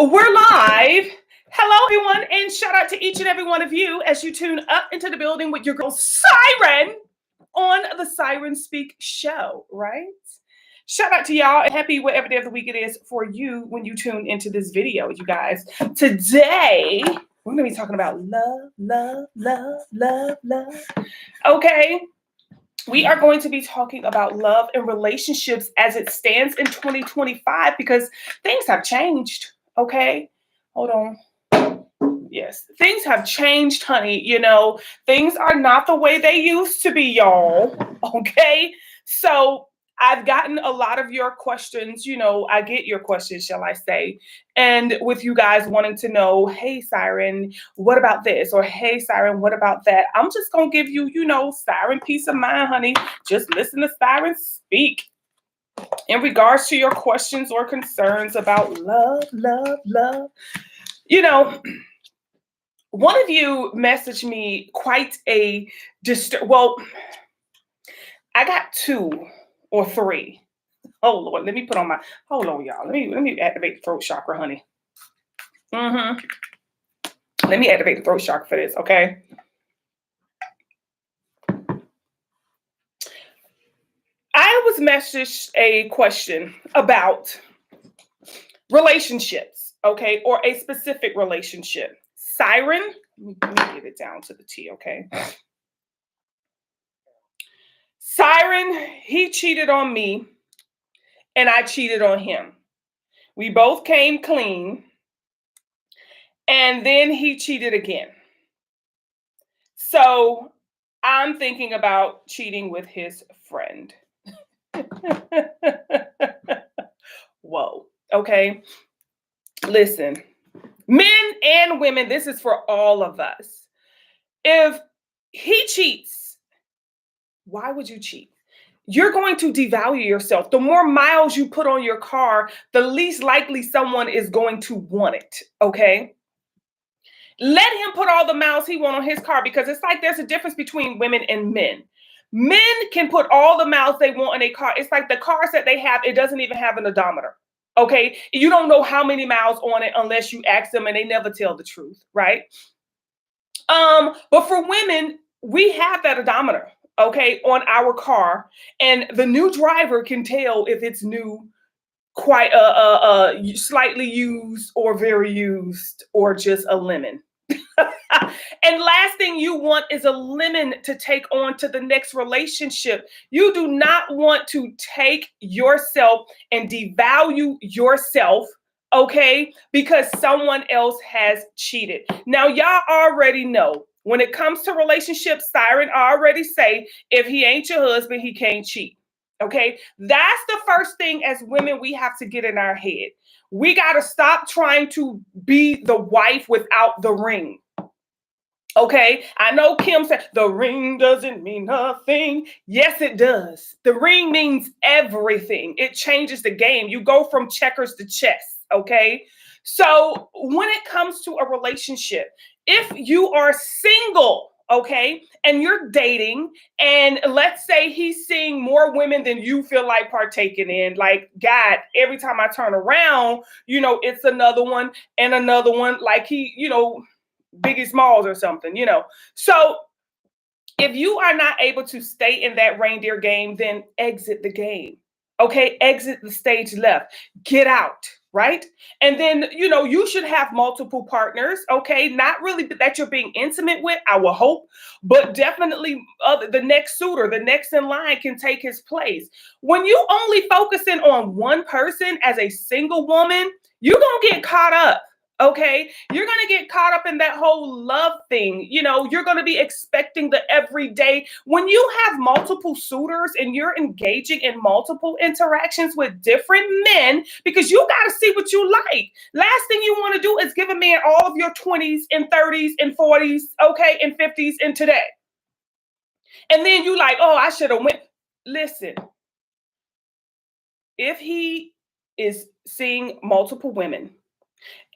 We're live. Hello, everyone, and shout out to each and every one of you as you tune up into the building with your girl Siren on the Siren Speak show, right? Shout out to y'all and happy whatever day of the week it is for you when you tune into this video, you guys. Today, we're going to be talking about love, love, love, love, love. Okay. We are going to be talking about love and relationships as it stands in 2025 because things have changed. Okay. Hold on. Yes. Things have changed, honey. You know, things are not the way they used to be, y'all. Okay. So I've gotten a lot of your questions. You know, I get your questions, shall I say. And with you guys wanting to know, hey, Siren, what about this? Or hey, Siren, what about that? I'm just going to give you, you know, Siren peace of mind, honey. Just listen to Siren speak in regards to your questions or concerns about love, love, love. You know, one of you messaged me quite a well, I got 2 or 3. Oh Lord, let me put on my, hold on, y'all. Let me activate the throat chakra, honey. Let me activate the throat chakra for this, okay? I was messaged a question about relationships, okay, or a specific relationship. Siren, let me get it down to the T, okay? Siren, he cheated on me and I cheated on him. We both came clean and then he cheated again. So I'm thinking about cheating with his friend. Whoa. Okay. Listen, men and women, this is for all of us. If he cheats, why would you cheat? You're going to devalue yourself. The more miles you put on your car, the least likely someone is going to want it. Okay. Let him put all the miles he wants on his car because it's like there's a difference between women and men. Men can put all the miles they want in a car. It's like the cars that they have, it doesn't even have an odometer. Okay. You don't know how many miles on it unless you ask them and they never tell the truth. Right. But for women, we have that odometer, okay, on our car, and the new driver can tell if it's new, quite slightly used or very used or just a lemon. And last thing you want is a lemon to take on to the next relationship. You do not want to take yourself and devalue yourself, okay, because someone else has cheated. Now, y'all already know when it comes to relationships, Siren already say, if he ain't your husband, he can't cheat. Okay, that's the first thing as women we have to get in our head. We got to stop trying to be the wife without the ring. Okay, I know Kim said the ring doesn't mean nothing. Yes, it does. The ring means everything. It changes the game. You go from checkers to chess. Okay, so when it comes to a relationship, if you are single, okay, and you're dating, and let's say he's seeing more women than you feel like partaking in, like, God, every time I turn around, you know, it's another one and another one, like he, you know, Biggie Smalls or something, you know. So if you are not able to stay in that reindeer game, then exit the game. Okay, exit the stage left. Get out, right? And then, you know, you should have multiple partners, okay? Not really that you're being intimate with, I will hope, but definitely the next suitor, the next in line can take his place. When you only focusing on one person as a single woman, you're going to get caught up. Okay, you're going to get caught up in that whole love thing. You know, you're going to be expecting the everyday. When you have multiple suitors and you're engaging in multiple interactions with different men, because you got to see what you like. Last thing you want to do is give a man all of your 20s and 30s and 40s, okay, and 50s and today. And then you like, oh, I should have went. Listen, if he is seeing multiple women,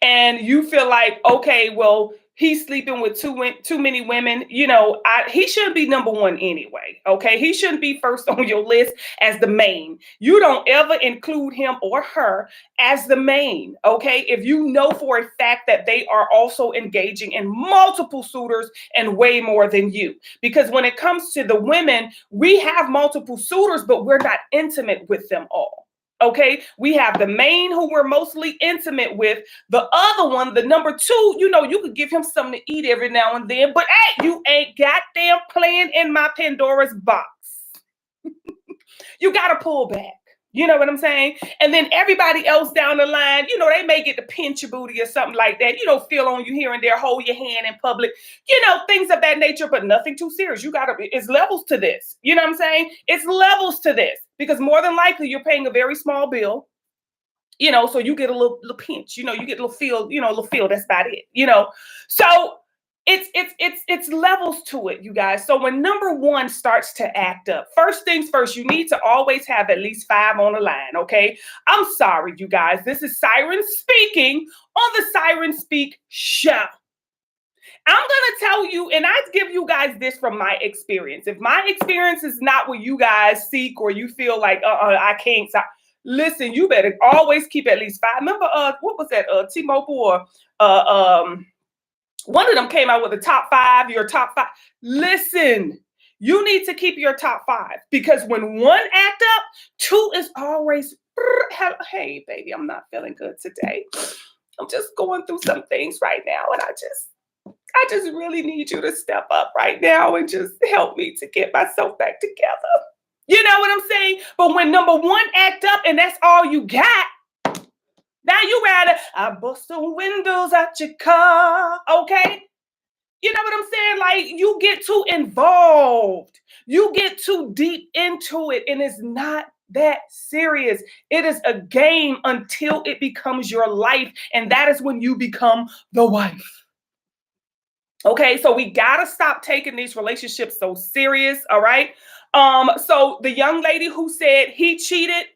and you feel like, okay, well, he's sleeping with too many women. He shouldn't be number one anyway. Okay, he shouldn't be first on your list as the main. You don't ever include him or her as the main. Okay, if you know for a fact that they are also engaging in multiple suitors and way more than you, because when it comes to the women, we have multiple suitors, but we're not intimate with them all. Okay, we have the main who we're mostly intimate with. The other one, the number two, you could give him something to eat every now and then, but hey, you ain't goddamn playing in my Pandora's box. You got to pull back. You know what I'm saying? And then everybody else down the line, they may get to pinch your booty or something like that. Feel on you here and there, hold your hand in public, things of that nature, but nothing too serious. It's levels to this. You know what I'm saying? It's levels to this, because more than likely you're paying a very small bill. So you get a little pinch, you get a little feel, a little feel. That's about it, So it's levels to it, you guys. So when number one starts to act up, first things first, you need to always have at least 5 on the line. Okay. I'm sorry, you guys. This is Siren speaking on the Siren Speak show. I'm going to tell you, and I give you guys this from my experience. If my experience is not what you guys seek, or you feel like, I can't stop. Listen, you better always keep at least 5. Remember, what was that? T-Mobile or one of them came out with a top 5, your top 5. Listen, you need to keep your top 5, because when one act up, 2 is always, hey, baby, I'm not feeling good today. I'm just going through some things right now, and I just really need you to step up right now and just help me to get myself back together. You know what I'm saying? But when number one act up and that's all you got, now you rather, I bust the windows out your car, okay? You know what I'm saying? Like, you get too involved. You get too deep into it, and it's not that serious. It is a game until it becomes your life, and that is when you become the wife. Okay, so we gotta stop taking these relationships so serious, all right? So the young lady who said he cheated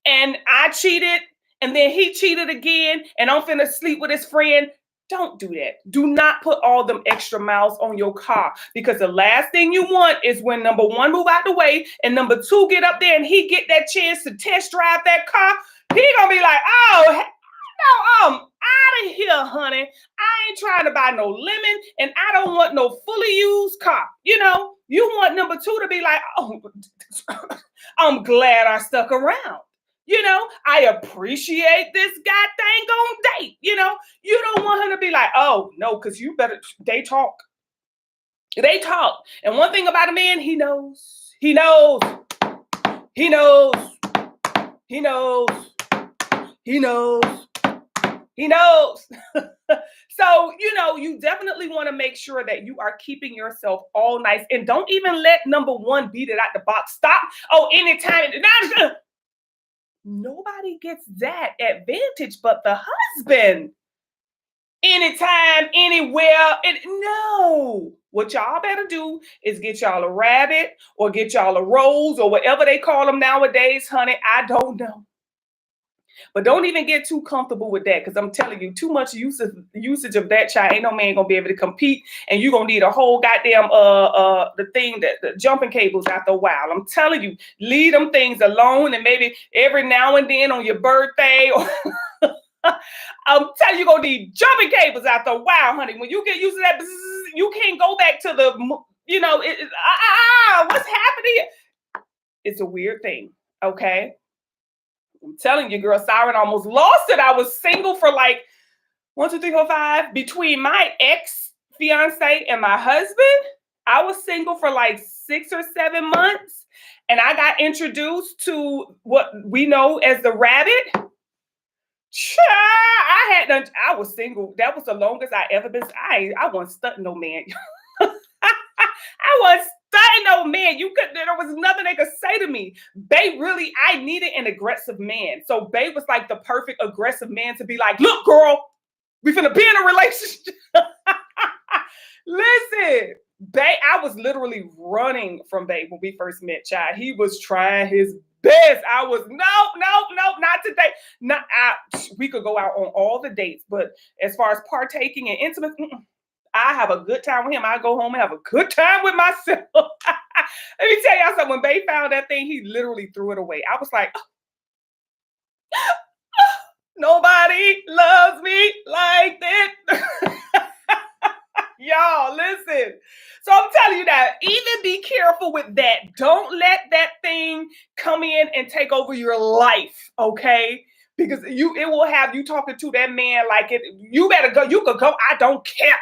and I cheated and then he cheated again and I'm finna sleep with his friend, don't do that. Do not put all them extra miles on your car, because the last thing you want is when number one move out the way and number two get up there and he get that chance to test drive that car. He gonna be like, oh, no, I'm out of here, honey. I ain't trying to buy no lemon, and I don't want no fully used car. You want number two to be like, oh, I'm glad I stuck around. I appreciate this goddamn on date. You don't want her to be like, oh, no, because you better, they talk. They talk. And one thing about a man, he knows. He knows. He knows. He knows. He knows. He knows. So, you definitely want to make sure that you are keeping yourself all nice, and don't even let number one beat it out the box. Stop. Oh, anytime. Nobody gets that advantage but the husband. Anytime, anywhere. No. What y'all better do is get y'all a rabbit or get y'all a rose or whatever they call them nowadays, honey. I don't know. But don't even get too comfortable with that, because I'm telling you, too much usage of that child, ain't no man gonna be able to compete, and you're gonna need a whole goddamn the jumping cables after a while. I'm telling you, leave them things alone, and maybe every now and then on your birthday or I'm telling you, you're gonna need jumping cables after a while, honey. When you get used to that, you can't go back to the what's happening? It's a weird thing, okay? I'm telling you, girl, Siren almost lost it. I was single for like 1, 2, 3, 4, 5. Between my ex-fiance and my husband, I was single for like 6 or 7 months. And I got introduced to what we know as the rabbit. I was single. That was the longest I ever been. I wasn't stunting no man. I wasn't stunting no man. There was nothing they could say to me. I needed an aggressive man. So Bae was like the perfect aggressive man to be like, look, girl, we finna be in a relationship. Listen, Bae, I was literally running from Bae when we first met, child. He was trying his best. I was, no, not today. We could go out on all the dates, but as far as partaking and intimate, I have a good time with him. I go home and have a good time with myself. Let me tell y'all something. When Bay found that thing, he literally threw it away. I was like, nobody loves me like this. Y'all, listen. So I'm telling you that, even be careful with that. Don't let that thing come in and take over your life, okay? Because it will have you talking to that man like it. You better go. You could go. I don't care.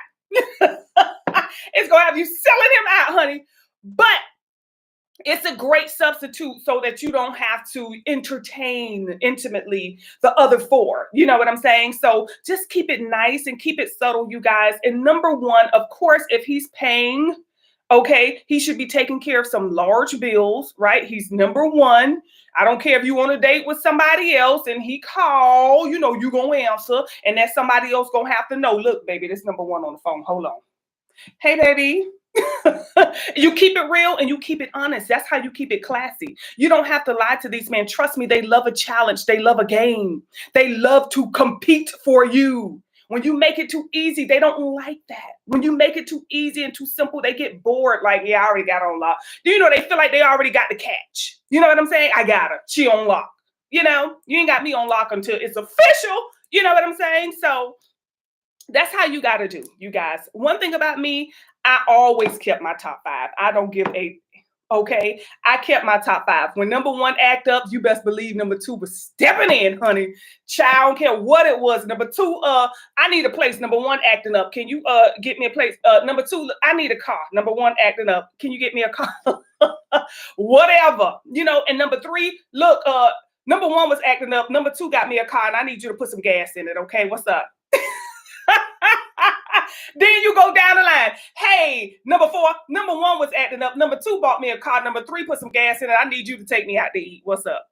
It's gonna have you selling him out, honey. But it's a great substitute so that you don't have to entertain intimately the other four. You know what I'm saying? So just keep it nice and keep it subtle, you guys. And number one, of course, if he's paying, okay, he should be taking care of some large bills, right? He's number one. I don't care if you on a date with somebody else and he call, you know, you gonna answer, and that somebody else gonna have to know, look, baby, this number one on the phone. Hold on. Hey, baby. You keep it real and you keep it honest. That's how you keep it classy. You don't have to lie to these men. Trust me, they love a challenge. They love a game. They love to compete for you. When you make it too easy, they don't like that. When you make it too easy and too simple, they get bored. Like, yeah, I already got on lock. Do you know they feel like they already got the catch? You know what I'm saying? I got her. She on lock. You know, you ain't got me on lock until it's official. You know what I'm saying? So that's how you got to do, you guys. One thing about me, I always kept my top five. I don't give a, okay? I kept my top five. When number one act up, you best believe number two was stepping in, honey. Child, I don't care what it was. Number two, I need a place. Number one acting up. Can you get me a place? Number two, I need a car. Number one acting up. Can you get me a car? Whatever. You know, and number three, look, number one was acting up. Number two got me a car and I need you to put some gas in it, okay? What's up? Then you go down the line. Hey, number four, number one was acting up. Number two bought me a car. Number three put some gas in it. I need you to take me out to eat. What's up?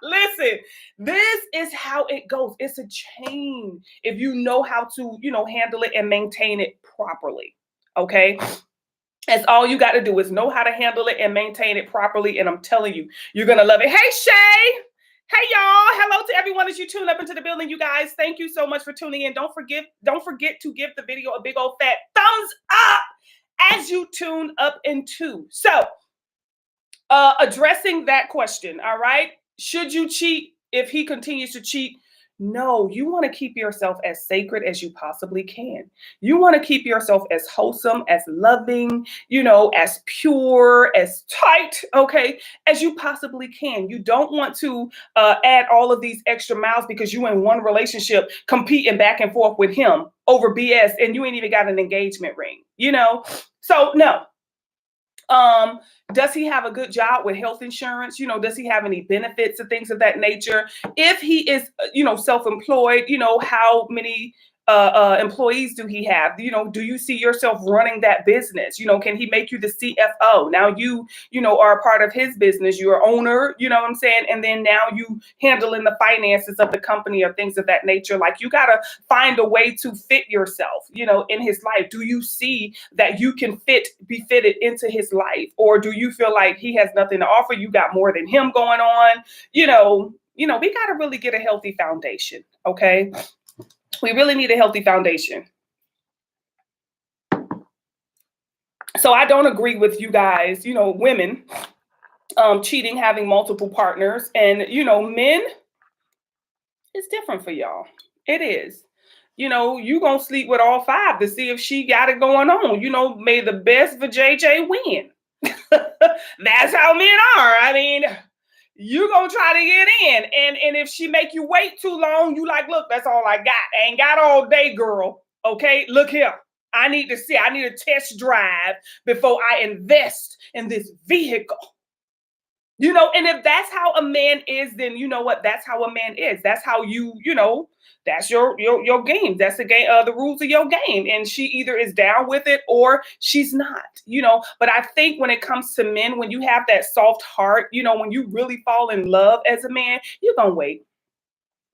Listen, this is how it goes. It's a chain if you know how to, you know, handle it and maintain it properly. Okay. That's all you got to do is know how to handle it and maintain it properly. And I'm telling you, you're going to love it. Hey, Shay. Hey, y'all. Hello to everyone as you tune up into the building, you guys. Thank you so much for tuning in. Don't forget to give the video a big old fat thumbs up as you tune up into. So, addressing that question, all right? Should you cheat if he continues to cheat? No, you want to keep yourself as sacred as you possibly can. You want to keep yourself as wholesome, as loving, you know, as pure, as tight, okay, as you possibly can. You don't want to add all of these extra miles because you in one relationship competing back and forth with him over BS and you ain't even got an engagement ring, you know? So no. Does he have a good job with health insurance? You know, does he have any benefits and things of that nature? If he is, you know, self-employed, you know, how many employees do he have? You know, do you see yourself running that business? You know, can he make you the CFO? Now you know, are a part of his business. You're owner, you know what I'm saying? And then now you handling the finances of the company or things of that nature. Like you got to find a way to fit yourself, you know, in his life. Do you see that you can be fitted into his life? Or do you feel like he has nothing to offer? You got more than him going on? You know, we got to really get a healthy foundation. Okay. We really need a healthy foundation. So I don't agree with you guys, you know, women cheating, having multiple partners, and, you know, men, it's different for y'all. It is. You know, you gonna sleep with all five to see if she got it going on. You know, may the best for JJ win. That's how men are. I mean, you gonna try to get in, and if she make you wait too long, you like, look, that's all I got. I ain't got all day, girl. Okay, look here. I need a test drive before I invest in this vehicle. You know, and if that's how a man is, then you know what? That's how a man is. That's how you know, that's your game. That's the game, the rules of your game. And she either is down with it or she's not, you know. But I think when it comes to men, when you have that soft heart, you know, when you really fall in love as a man, you're gonna wait.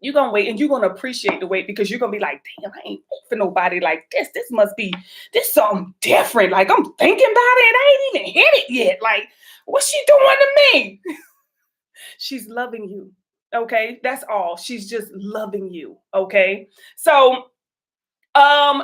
You're gonna wait and you're gonna appreciate the wait because you're gonna be like, damn, I ain't wait for nobody like this. This something different. Like I'm thinking about it. I ain't even hit it yet. Like, what's she doing to me? She's loving you. Okay. That's all. She's just loving you. Okay. So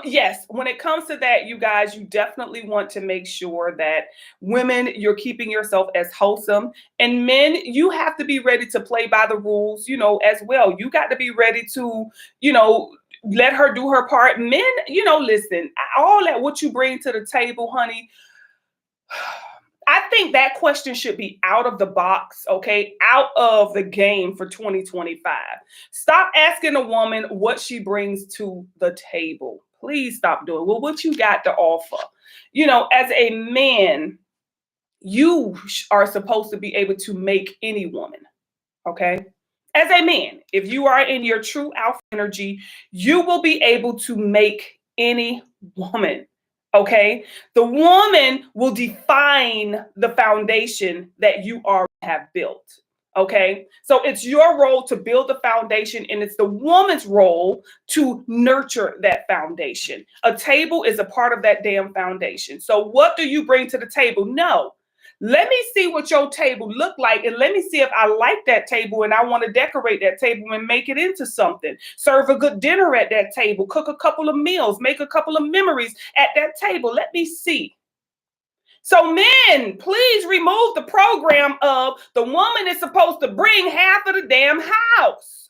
Yes, when it comes to that, you guys, you definitely want to make sure that women, you're keeping yourself as wholesome, and men, you have to be ready to play by the rules, as well. You got to be ready to, you know, let her do her part. Men, listen, all that what you bring to the table, honey, I think that question should be out of the box, okay? Out of the game for 2025. Stop asking a woman what she brings to the table. Please stop doing. Well, what you got to offer? As a man, you are supposed to be able to make any woman, okay? As a man, if you are in your true alpha energy, you will be able to make any woman. Okay. The woman will define the foundation that you already have built. Okay. So it's your role to build the foundation, and it's the woman's role to nurture that foundation. A table is a part of that damn foundation. So what do you bring to the table? No. Let me see what your table look like, and let me see if I like that table and I want to decorate that table and make it into something. Serve a good dinner at that table, cook a couple of meals, make a couple of memories at that table. Let me see. So men, please remove the program of the woman is supposed to bring half of the damn house.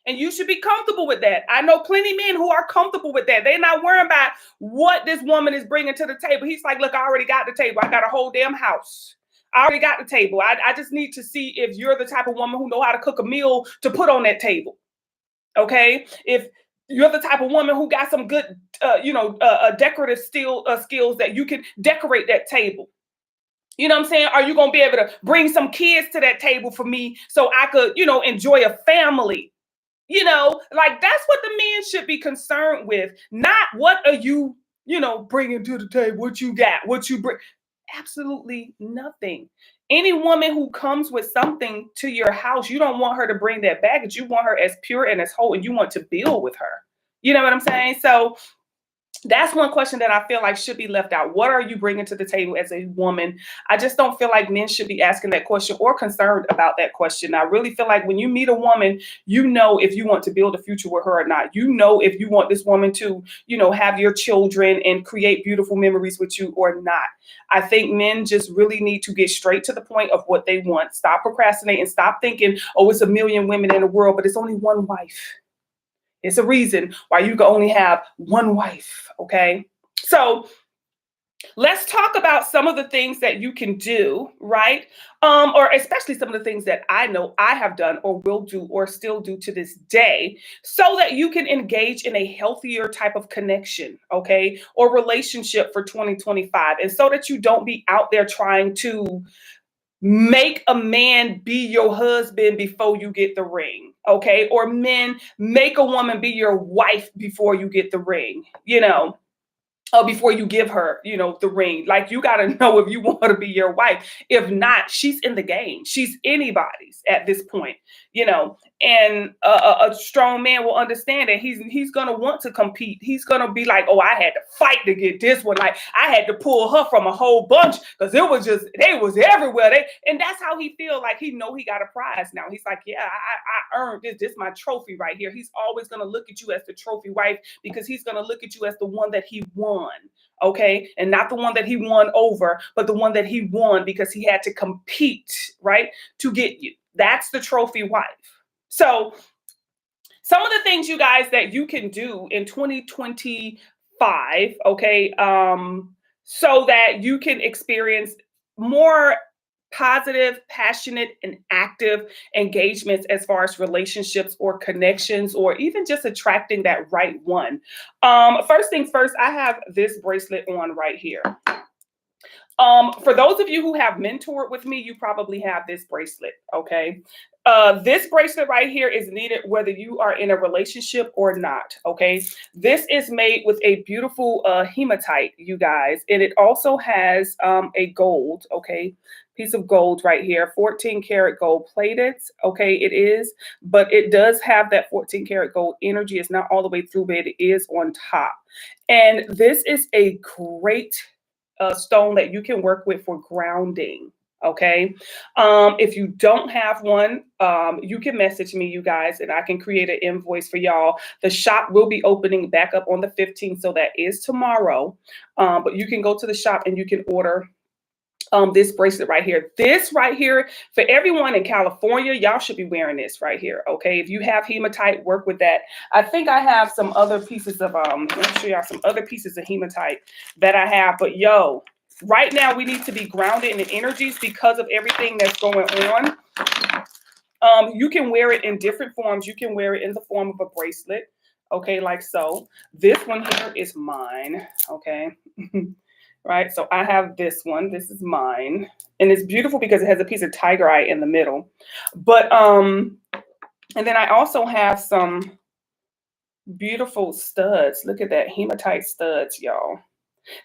And you should be comfortable with that. I know plenty of men who are comfortable with that. They're not worrying about what this woman is bringing to the table. He's like, look, I already got the table. I got a whole damn house. I already got the table. I just need to see if you're the type of woman who know how to cook a meal to put on that table. Okay? If you're the type of woman who got some good, decorative skills that you can decorate that table. You know what I'm saying? Are you going to be able to bring some kids to that table for me so I could, enjoy a family? Like that's what the men should be concerned with, not what are you, bringing to the table, what you got, what you bring. Absolutely nothing. Any woman who comes with something to your house, you don't want her to bring that baggage. You want her as pure and as whole, and you want to build with her. You know what I'm saying? So that's one question that I feel like should be left out. What are you bringing to the table as a woman? I just don't feel like men should be asking that question or concerned about that question. I really feel like when you meet a woman, you know if you want to build a future with her or not. You know if you want this woman to, have your children and create beautiful memories with you or not. I think men just really need to get straight to the point of what they want. Stop procrastinating. Stop thinking, oh, it's a million women in the world, but it's only one wife. It's a reason why you can only have one wife, okay? So let's talk about some of the things that you can do, right? Or especially some of the things that I know I have done or will do or still do to this day so that you can engage in a healthier type of connection, okay? Or relationship for 2025. And so that you don't be out there trying to make a man be your husband before you get the ring, okay? Or men, make a woman be your wife before you get the ring, before you give her, the ring. Like you got to know if you want her to be your wife. If not, she's in the game. She's anybody's at this point, and a strong man will understand that he's going to want to compete. He's going to be like, oh, I had to fight to get this one. Like I had to pull her from a whole bunch because they was everywhere. And that's how he feel. Like he know he got a prize now. He's like, yeah, I earned this. This is my trophy right here. He's always going to look at you as the trophy wife because he's going to look at you as the one that he won. Okay. And not the one that he won over, but the one that he won because he had to compete, right? To get you. That's the trophy wife. So some of the things, you guys, that you can do in 2025, okay, so that you can experience more positive, passionate, and active engagements as far as relationships or connections, or even just attracting that right one. First things first, I have this bracelet on right here. For those of you who have mentored with me, you probably have this bracelet, okay? This bracelet right here is needed whether you are in a relationship or not, okay? This is made with a beautiful hematite, you guys, and it also has a gold, okay? Piece of gold right here, 14 karat gold plated, okay? It is, but it does have that 14 karat gold energy. It's not all the way through, but it is on top. And this is a great stone that you can work with for grounding. Okay. If you don't have one, you can message me, you guys, and I can create an invoice for y'all. The shop will be opening back up on the 15th, so that is tomorrow. But you can go to the shop and you can order this bracelet right here. This right here, for everyone in California, y'all should be wearing this right here. Okay, if you have hematite, work with that. I think I have some other pieces of let me show y'all some other pieces of hematite that I have. But yo, right now we need to be grounded in the energies because of everything that's going on. You can wear it in different forms. You can wear it in the form of a bracelet, okay, like so. This one here is mine, okay. Right, so I have this one. This is mine, and it's beautiful because it has a piece of tiger eye in the middle. But and then I also have some beautiful studs. Look at that, hematite studs, y'all.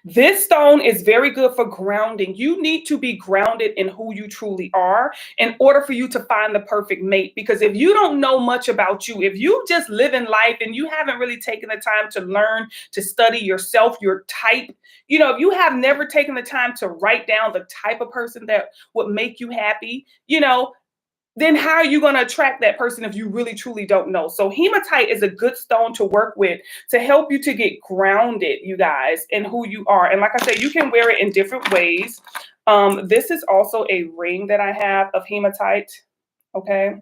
This stone is very good for grounding. You need to be grounded in who you truly are in order for you to find the perfect mate. Because if you don't know much about you, if you just live in life and you haven't really taken the time to learn, to study yourself, your type, you know, if you have never taken the time to write down the type of person that would make you happy, you know, then how are you going to attract that person if you really truly don't know? So hematite is a good stone to work with to help you to get grounded, you guys, in who you are. And like I said, you can wear it in different ways. This is also a ring that I have of hematite. Okay.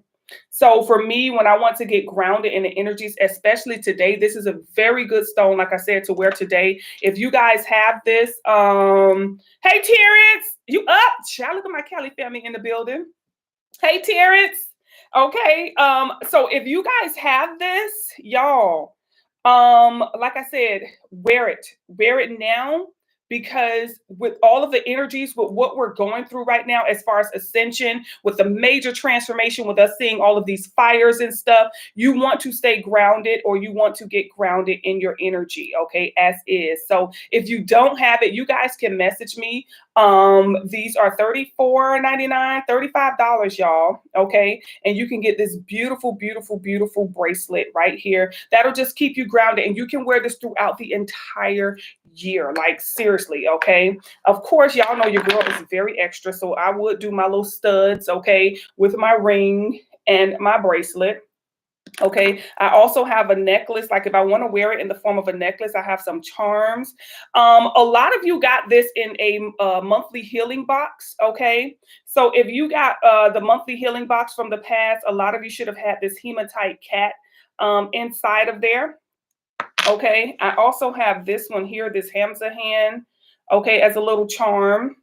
So for me, when I want to get grounded in the energies, especially today, this is a very good stone, like I said, to wear today. If you guys have this, hey, Terrence, you up? Child, look at my Kelly family in the building. Hey, Terrence. Okay. So if you guys have this, y'all, like I said, wear it now, because with all of the energies, with what we're going through right now, as far as ascension, with the major transformation, with us seeing all of these fires and stuff, you want to stay grounded, or you want to get grounded in your energy, okay, as is. So if you don't have it, you guys can message me. These are $34.99, $35, y'all, okay, and you can get this beautiful, beautiful, beautiful bracelet right here that'll just keep you grounded, and you can wear this throughout the entire year, like seriously, okay. Of course, y'all know your girl is very extra, so I would do my little studs, okay, with my ring and my bracelet. Okay, I also have a necklace. Like if I want to wear it in the form of a necklace, I have some charms. A lot of you got this in a monthly healing box. Okay, so if you got the monthly healing box from the past, a lot of you should have had this hematite cat inside of there. Okay, I also have this one here, this Hamza hand, okay, as a little charm.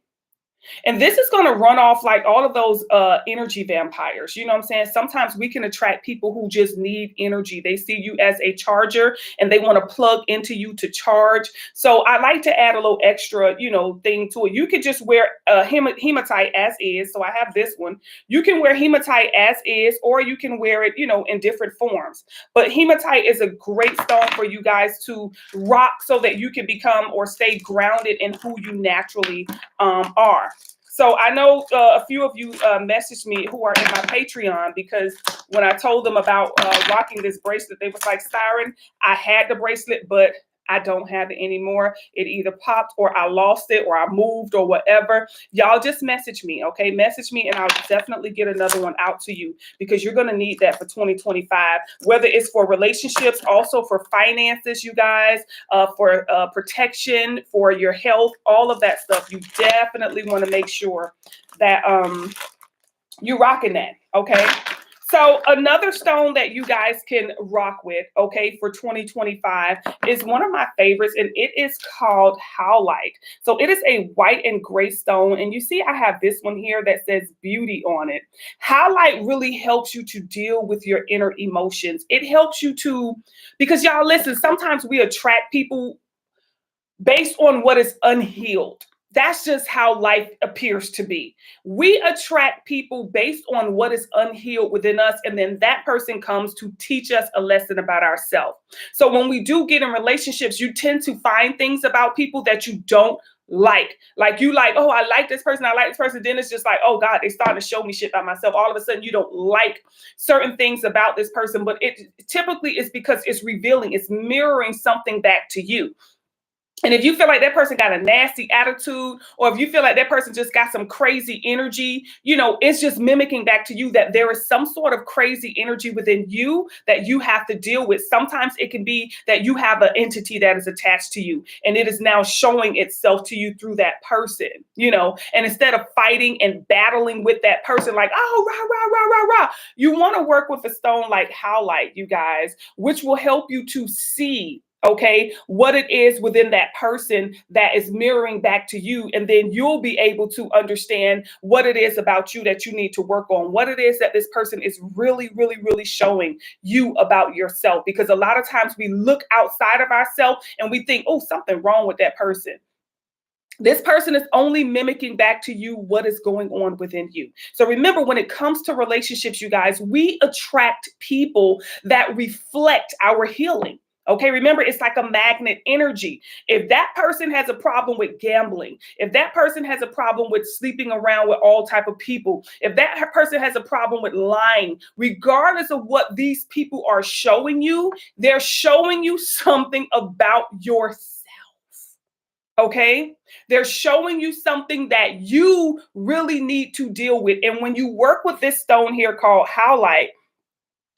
And this is going to run off like all of those energy vampires. You know what I'm saying? Sometimes we can attract people who just need energy. They see you as a charger and they want to plug into you to charge. So I like to add a little extra, you know, thing to it. You could just wear hematite as is. So I have this one. You can wear hematite as is, or you can wear it, you know, in different forms. But hematite is a great stone for you guys to rock so that you can become or stay grounded in who you naturally are. So I know a few of you messaged me who are in my Patreon, because when I told them about rocking this bracelet, they was like, Siren, I had the bracelet, but I don't have it anymore. It either popped, or I lost it, or I moved, or whatever. Y'all just message me, okay? Message me and I'll definitely get another one out to you, because you're going to need that for 2025, whether it's for relationships, also for finances, you guys, for protection, for your health, all of that stuff. You definitely want to make sure that you're rocking that, okay? So another stone that you guys can rock with, okay, for 2025 is one of my favorites, and it is called Howlite. So it is a white and gray stone, and you see I have this one here that says beauty on it. Howlite really helps you to deal with your inner emotions. It helps you to, because y'all listen, sometimes we attract people based on what is unhealed. That's just how life appears to be. We attract people based on what is unhealed within us, and then that person comes to teach us a lesson about ourselves. So when we do get in relationships, you tend to find things about people that you don't like. Like you like, oh, I like this person, I like this person. Then it's just like, oh God, they starting to show me shit about myself. All of a sudden, you don't like certain things about this person, but it typically is because it's revealing, it's mirroring something back to you. And if you feel like that person got a nasty attitude, or if you feel like that person just got some crazy energy, it's just mimicking back to you that there is some sort of crazy energy within you that you have to deal with. Sometimes it can be that you have an entity that is attached to you, and it is now showing itself to you through that person. And instead of fighting and battling with that person, like, oh, rah, rah, rah, rah, rah, you want to work with a stone like howlite, you guys, which will help you to see, okay, what it is within that person that is mirroring back to you. And then you'll be able to understand what it is about you that you need to work on, what it is that this person is really, really, really showing you about yourself. Because a lot of times we look outside of ourselves and we think, oh, something wrong with that person. This person is only mimicking back to you what is going on within you. So remember, when it comes to relationships, you guys, we attract people that reflect our healing. Okay, remember, it's like a magnet energy. If that person has a problem with gambling, if that person has a problem with sleeping around with all type of people, if that person has a problem with lying, regardless of what these people are showing you, they're showing you something about yourself. Okay, they're showing you something that you really need to deal with. And when you work with this stone here called howlite,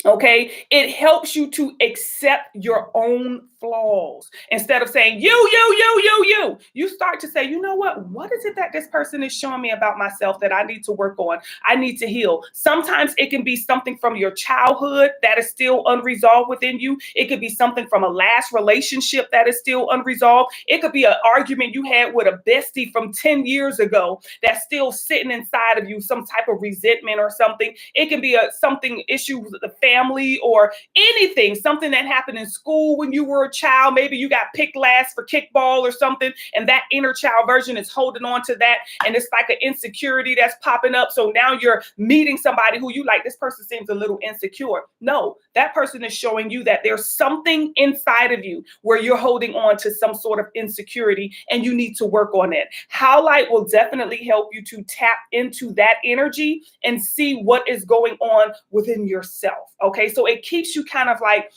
okay, it helps you to accept your own flaws. Instead of saying you start to say, you know what is it that this person is showing me about myself that I need to work on? I need to heal. Sometimes it can be something from your childhood that is still unresolved within you. It could be something from a last relationship that is still unresolved. It could be an argument you had with a bestie from 10 years ago that's still sitting inside of you, some type of resentment or something. It can be something issue with the family or anything, something that happened in school when you were a child. Maybe you got picked last for kickball or something, and that inner child version is holding on to that, and it's like an insecurity that's popping up. So now you're meeting somebody who you like, this person seems a little insecure. No, that person is showing you that there's something inside of you where you're holding on to some sort of insecurity, and you need to work on it. Howlite will definitely help you to tap into that energy and see what is going on within yourself. Okay, so it keeps you kind of like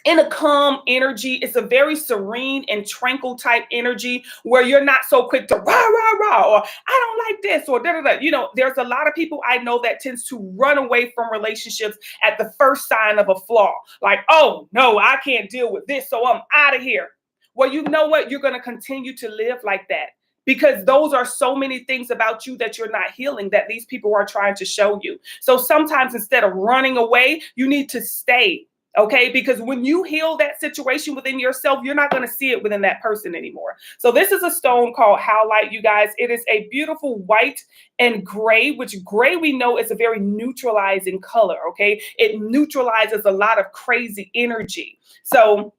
in a calm energy. It's a very serene and tranquil type energy where you're not so quick to rah, rah, rah, or I don't like this, or da, da, da. There's a lot of people I know that tends to run away from relationships at the first sign of a flaw. Like, oh, no, I can't deal with this, so I'm out of here. Well, you know what? You're going to continue to live like that, because those are so many things about you that you're not healing that these people are trying to show you. So sometimes instead of running away, you need to stay. Okay, because when you heal that situation within yourself, you're not going to see it within that person anymore. So this is a stone called howlite, you guys. It is a beautiful white and gray, which gray we know is a very neutralizing color. Okay, it neutralizes a lot of crazy energy. So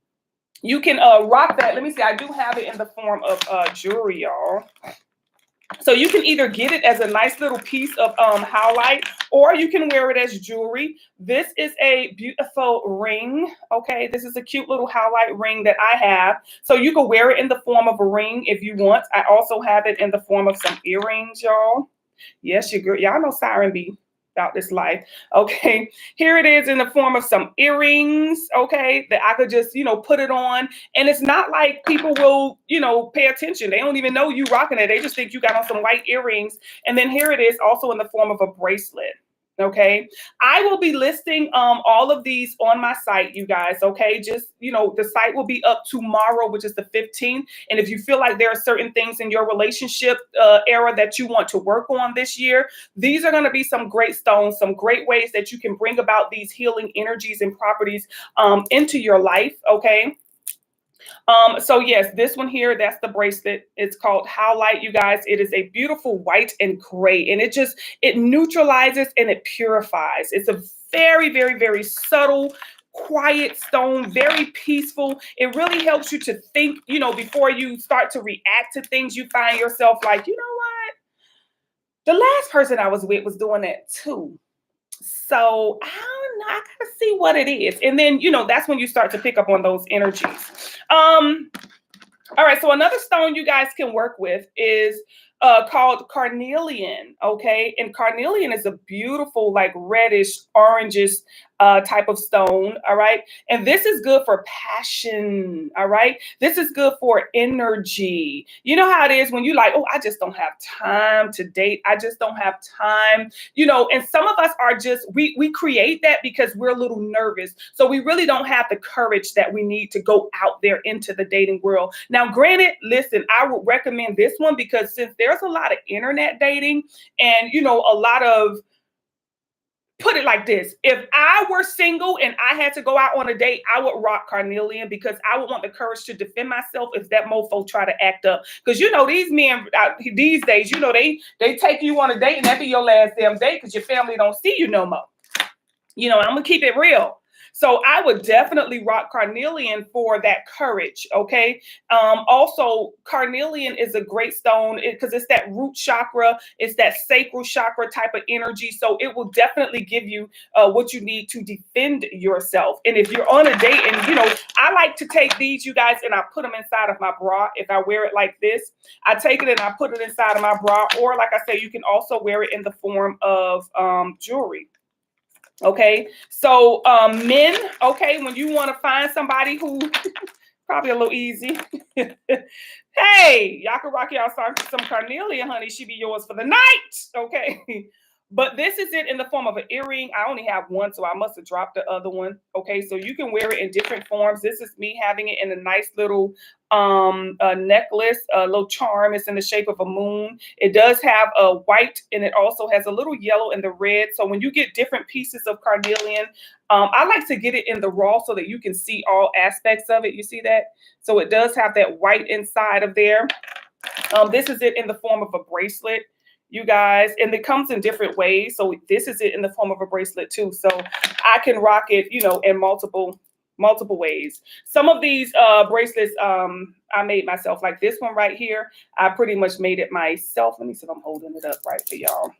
you can rock that. Let me see. I do have it in the form of jewelry, y'all. So you can either get it as a nice little piece of howlite, or you can wear it as jewelry. This is a beautiful ring. Okay, this is a cute little howlite ring that I have. So you can wear it in the form of a ring if you want. I also have it in the form of some earrings, y'all. Yes, y'all know Siren B about this life. Okay, here it is in the form of some earrings. Okay, that I could just put it on, and it's not like people will pay attention. They don't even know you rocking it. They just think you got on some white earrings. And then here it is also in the form of a bracelet. Okay, I will be listing all of these on my site, you guys. Okay, just the site will be up tomorrow, which is the 15th. And if you feel like there are certain things in your relationship era that you want to work on this year, these are going to be some great stones, some great ways that you can bring about these healing energies and properties into your life. Okay. So yes, this one here, that's the bracelet. It's called howlite, you guys. It is a beautiful white and gray, and it neutralizes and it purifies. It's a very, very, very subtle, quiet stone, very peaceful. It really helps you to think, before you start to react to things. You find yourself like, you know what? The last person I was with was doing that too. So I don't know. I gotta see what it is. And then, that's when you start to pick up on those energies. All right. So another stone you guys can work with is called carnelian. Okay. And carnelian is a beautiful, like reddish, orangish type of stone. All right. And this is good for passion. All right. This is good for energy. You know how it is when you like, oh, I just don't have time to date. I just don't have time, and some of us are just, we create that because we're a little nervous. So we really don't have the courage that we need to go out there into the dating world. Now, granted, listen, I would recommend this one because since there's a lot of internet dating and, a lot of, put it like this. If I were single and I had to go out on a date, I would rock carnelian because I would want the courage to defend myself if that mofo try to act up. Because these men these days, they take you on a date and that be your last damn date because your family don't see you no more. I'm gonna keep it real. So I would definitely rock carnelian for that courage. Okay. Also, carnelian is a great stone because it's that root chakra. It's that sacral chakra type of energy. So it will definitely give you what you need to defend yourself. And if you're on a date and, I like to take these, you guys, and I put them inside of my bra. If I wear it like this, I take it and I put it inside of my bra. Or like I say, you can also wear it in the form of jewelry. Okay, so men, okay, when you want to find somebody who probably a little easy, hey, y'all can rock y'all some carnelian, honey. She be yours for the night, okay. But this is it in the form of an earring. I only have one, so I must have dropped the other one. Okay, so you can wear it in different forms. This is me having it in a nice little necklace, a little charm. It's in the shape of a moon. It does have a white and it also has a little yellow and the red. So when you get different pieces of carnelian, I like to get it in the raw so that you can see all aspects of it. You see that? So it does have that white inside of there. This is it in the form of a bracelet, you guys, and it comes in different ways. So this is it in the form of a bracelet too. So I can rock it, in multiple ways. Some of these bracelets I made myself, like this one right here. I pretty much made it myself. Let me see if I'm holding it up right for y'all.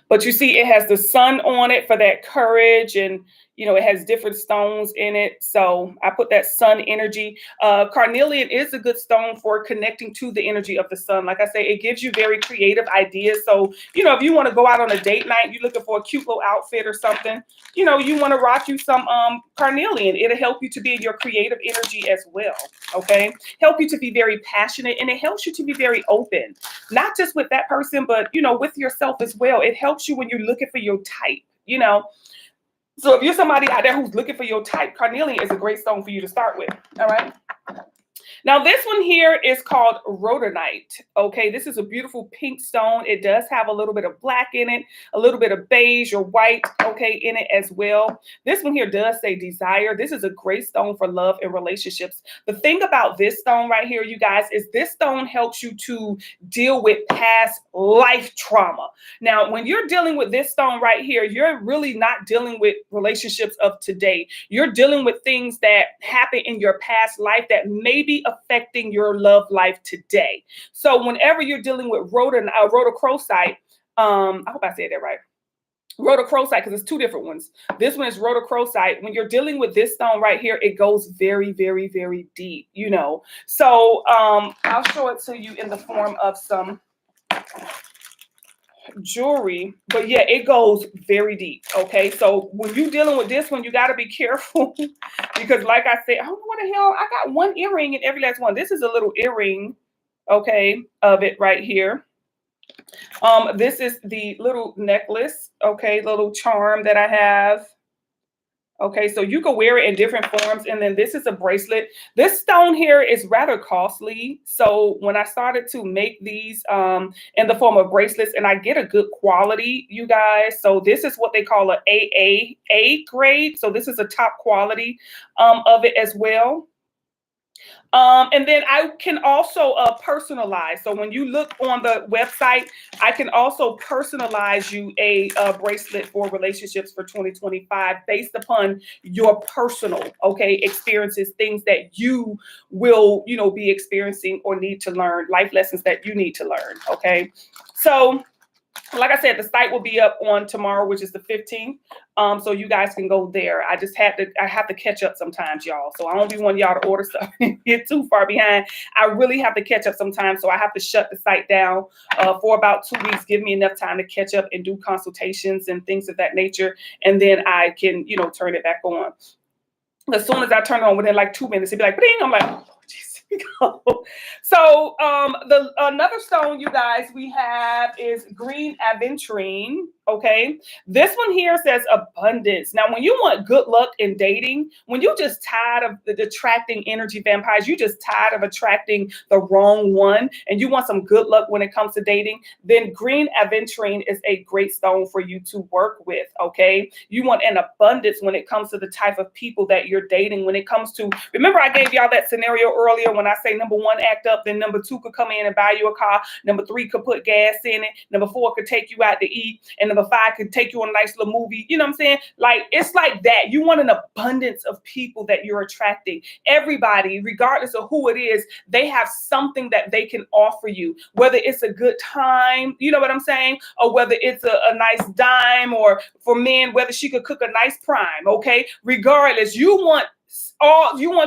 But you see, it has the sun on it for that courage, and it has different stones in it. So I put that sun energy. Carnelian is a good stone for connecting to the energy of the sun. Like I say, it gives you very creative ideas. So, if you want to go out on a date night, you're looking for a cute little outfit or something, you want to rock you some carnelian. It'll help you to be in your creative energy as well. Okay. Help you to be very passionate, and it helps you to be very open, not just with that person, but, with yourself as well. It helps you when you're looking for your type, So if you're somebody out there who's looking for your type, carnelian is a great stone for you to start with. All right. Now, this one here is called rhodonite. Okay, this is a beautiful pink stone. It does have a little bit of black in it, a little bit of beige or white, okay, in it as well. This one here does say desire. This is a great stone for love and relationships. The thing about this stone right here, you guys, is this stone helps you to deal with past life trauma. Now, when you're dealing with this stone right here, you're really not dealing with relationships of today. You're dealing with things that happen in your past life that may be affecting your love life today. So whenever you're dealing with rhodochrosite, I hope I said that right. Rhodochrosite, because it's two different ones. This one is rhodochrosite. When you're dealing with this stone right here, it goes very, very, very deep, So I'll show it to you in the form of some jewelry, but yeah, it goes very deep. Okay, so when you're dealing with this one, you got to be careful because, like I said, I don't know what the hell. I got one earring in every last one. This is a little earring, okay, of it right here. This is the little necklace, okay, little charm that I have. Okay, so you can wear it in different forms. And then this is a bracelet. This stone here is rather costly. So when I started to make these in the form of bracelets, and I get a good quality, you guys. So this is what they call an AA grade. So this is a top quality of it as well. And then I can also personalize. So when you look on the website, I can also personalize you a bracelet for relationships for 2025 based upon your personal, okay, experiences, things that you will, be experiencing or need to learn, life lessons that you need to learn. Okay. So Like I said, the site will be up on tomorrow, which is the 15th. So you guys can go there. I have to catch up sometimes, y'all. So I don't be wanting y'all to order stuff and get too far behind. I really have to catch up sometimes. So I have to shut the site down for about 2 weeks. Give me enough time to catch up and do consultations and things of that nature. And then I can, turn it back on. As soon as I turn it on, within like 2 minutes, it'd be like, ding. I'm like, oh, jeez. So the another stone, you guys, we have is green aventurine. Okay, this one here says abundance. Now, when you want good luck in dating, when you just tired of attracting energy vampires, you just tired of attracting the wrong one, and you want some good luck when it comes to dating, then green aventurine is a great stone for you to work with. Okay, you want an abundance when it comes to the type of people that you're dating. When it comes to, remember I gave y'all that scenario earlier when I say number one, act up, then number two could come in and buy you a car, number three could put gas in it, number four could take you out to eat, and number five could take you on a nice little movie. You know what I'm saying? Like, it's like that. You want an abundance of people that you're attracting. Everybody, regardless of who it is, they have something that they can offer you, whether it's a good time, you know what I'm saying, or whether it's a nice dime, or for men, whether she could cook a nice prime. Okay, regardless, you want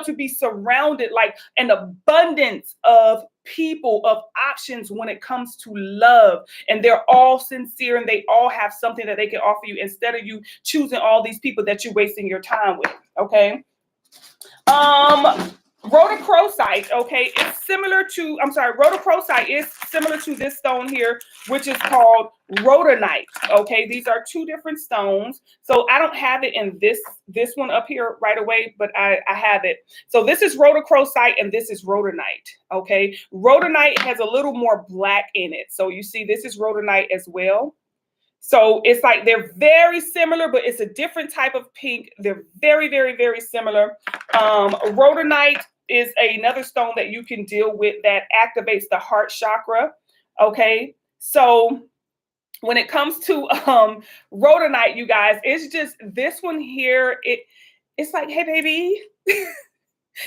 to be surrounded like an abundance of people, of options when it comes to love, and they're all sincere and they all have something that they can offer you, instead of you choosing all these people that you're wasting your time with. Okay, rhodochrosite, okay, it's similar to, rhodochrosite is similar to this stone here, which is called rhodonite. Okay, these are two different stones. So I don't have it in this one up here right away, but I have it. So this is rhodochrosite and this is rhodonite. Okay, rhodonite has a little more black in it. So you see, this is rhodonite as well. So it's like they're very similar, but it's a different type of pink. They're very, very, very similar. Rhodonite is another stone that you can deal with that activates the heart chakra. Okay, so when it comes to rhodonite, you guys, it's just this one here. It's like, hey, baby.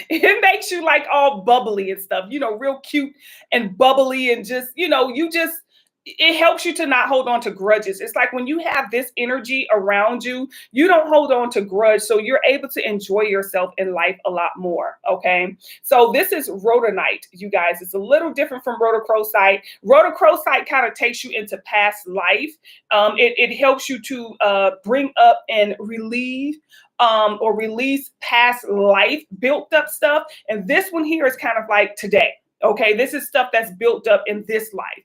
It makes you like all bubbly and stuff, real cute and bubbly, and just, it helps you to not hold on to grudges. It's like when you have this energy around you, you don't hold on to grudge. So you're able to enjoy yourself in life a lot more. Okay. So this is rhodonite, you guys. It's a little different from rhodochrosite. Rhodochrosite kind of takes you into past life. It helps you to bring up and relieve or release past life built up stuff. And this one here is kind of like today. Okay, this is stuff that's built up in this life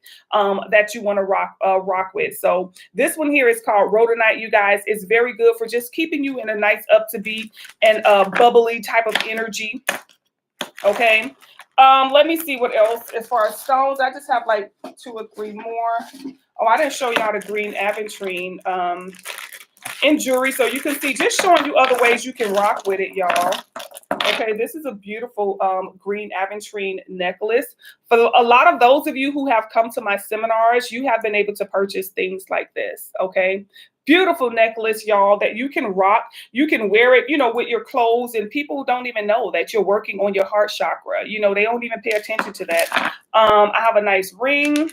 that you want to rock with. So this one here is called rhodonite, you guys. It's very good for just keeping you in a nice up-to-beat and bubbly type of energy. Okay, let me see what else. As far as stones, I just have like 2 or 3 more. Oh, I didn't show y'all the green aventurine in jewelry, so you can see, just showing you other ways you can rock with it, y'all. Okay, this is a beautiful green aventurine necklace. For a lot of those of you who have come to my seminars, you have been able to purchase things like this. Okay, beautiful necklace, y'all, that you can rock. You can wear it, with your clothes, and people don't even know that you're working on your heart chakra. They don't even pay attention to that. I have a nice ring.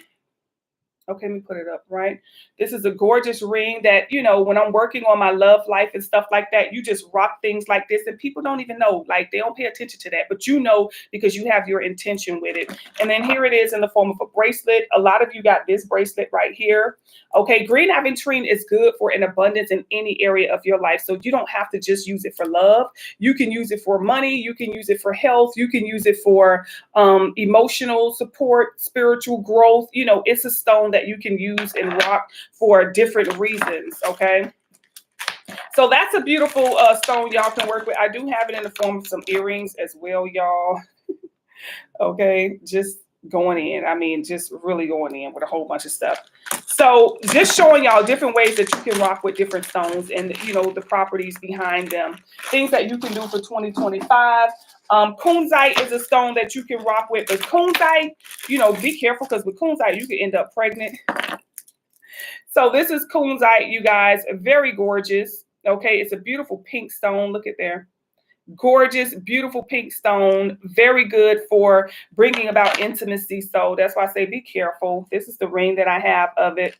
Okay, let me put it up, right? This is a gorgeous ring that, when I'm working on my love life and stuff like that, you just rock things like this and people don't even know, like they don't pay attention to that, but because you have your intention with it. And then here it is in the form of a bracelet. A lot of you got this bracelet right here. Okay, green aventurine is good for an abundance in any area of your life. So you don't have to just use it for love. You can use it for money. You can use it for health. You can use it for emotional support, spiritual growth. It's a stone that you can use and rock for different reasons. Okay, so that's a beautiful stone y'all can work with. I do have it in the form of some earrings as well, y'all. Okay, just going in. Just really going in with a whole bunch of stuff. So just showing y'all different ways that you can rock with different stones and, the properties behind them. Things that you can do for 2025. Kunzite is a stone that you can rock with. But kunzite, be careful, because with kunzite, you can end up pregnant. So this is kunzite, you guys. Very gorgeous. Okay, it's a beautiful pink stone. Look at there. Gorgeous, beautiful pink stone. Very good for bringing about intimacy. So that's why I say be careful. This is the ring that I have of it.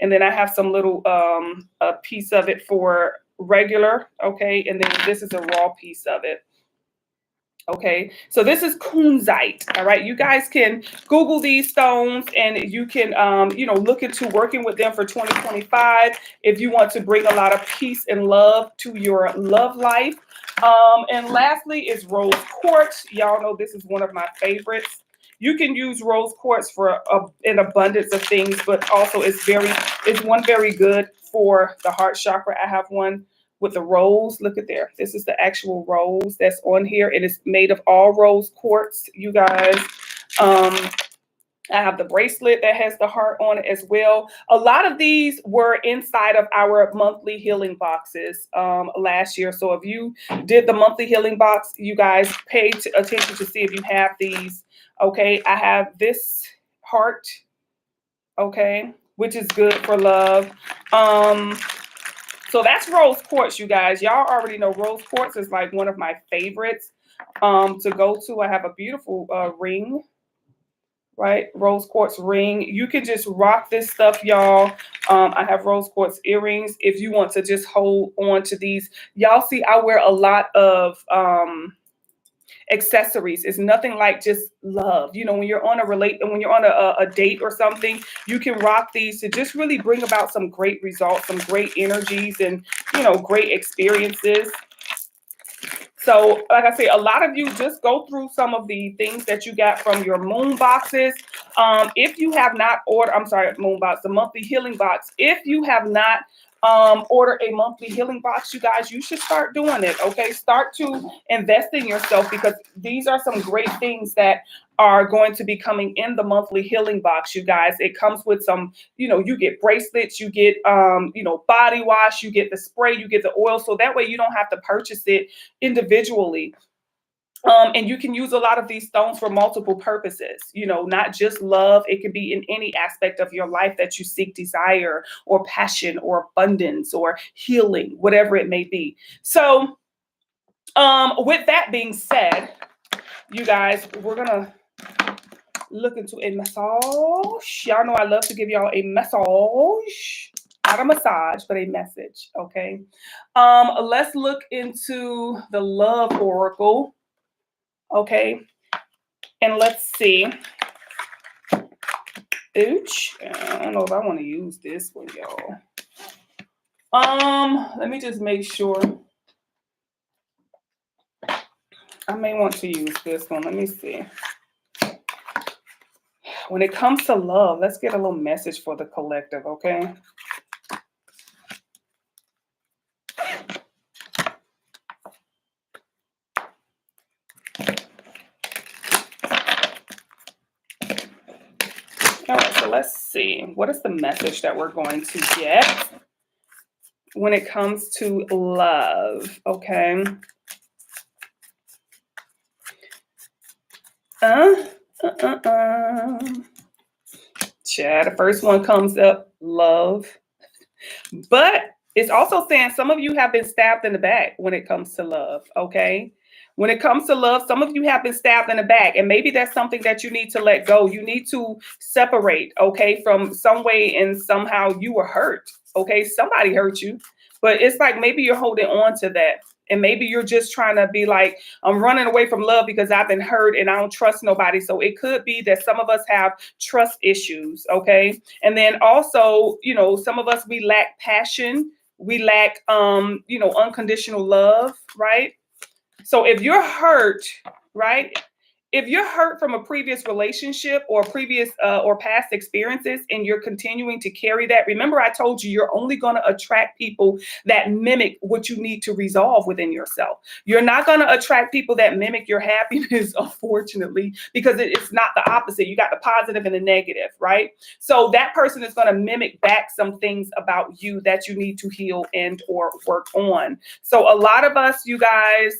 And then I have some little a piece of it for regular, okay? And then this is a raw piece of it. Okay, so this is kunzite. All right, you guys can Google these stones, and you can, look into working with them for 2025 if you want to bring a lot of peace and love to your love life. And lastly is rose quartz. Y'all know this is one of my favorites. You can use rose quartz for an abundance of things, but also it's one very good for the heart chakra. I have one with the rose. Look at there. This is the actual rose that's on here. It is made of all rose quartz, you guys. I have the bracelet that has the heart on it as well. A lot of these were inside of our monthly healing boxes last year. So if you did the monthly healing box, you guys pay attention to see if you have these. Okay, I have this heart, okay, which is good for love. So that's rose quartz, you guys. Y'all already know rose quartz is like one of my favorites to go to. I have a beautiful ring, right? Rose quartz ring. You can just rock this stuff, y'all. I have rose quartz earrings if you want to just hold on to these. Y'all see I wear a lot of accessories. It's nothing like just love. You know, when you're on a date or something, you can rock these to just really bring about some great results, some great energies, and great experiences. So like I say, a lot of you just go through some of the things that you got from your moon boxes. If you have not ordered, I'm sorry, moon box, the monthly healing box. If you have not ordered a monthly healing box, you guys, you should start doing it. Okay, start to invest in yourself, because these are some great things that are going to be coming in the monthly healing box, you guys. It comes with some, you get bracelets, you get, body wash, you get the spray, you get the oil. So that way you don't have to purchase it individually. And you can use a lot of these stones for multiple purposes, not just love. It could be in any aspect of your life that you seek desire or passion or abundance or healing, whatever it may be. So with that being said, you guys, we're going to look into a massage. Y'all know I love to give y'all a massage. Not a massage, but a message, okay? Let's look into the love oracle, okay? And let's see. Ooch. I don't know if I want to use this one, y'all. Let me just make sure. I may want to use this one. Let me see. When it comes to love, let's get a little message for the collective, okay? All right, so let's see. What is the message that we're going to get when it comes to love, okay? Chad, the first one comes up, love. But it's also saying some of you have been stabbed in the back when it comes to love, okay? When it comes to love, some of you have been stabbed in the back, and maybe that's something that you need to let go. You need to separate, okay, from some way and somehow you were hurt, okay? Somebody hurt you, but it's like maybe you're holding on to that. And maybe you're just trying to be like, I'm running away from love because I've been hurt and I don't trust nobody. So it could be that some of us have trust issues, okay? And then also, some of us, we lack passion. We lack, unconditional love, right? So if you're hurt, right? If you're hurt from a previous relationship or previous or past experiences, and you're continuing to carry that, remember I told you you're only going to attract people that mimic what you need to resolve within yourself. You're not going to attract people that mimic your happiness, unfortunately, because it's not the opposite. You got the positive and the negative, right? So that person is going to mimic back some things about you that you need to heal and or work on. So a lot of us, you guys,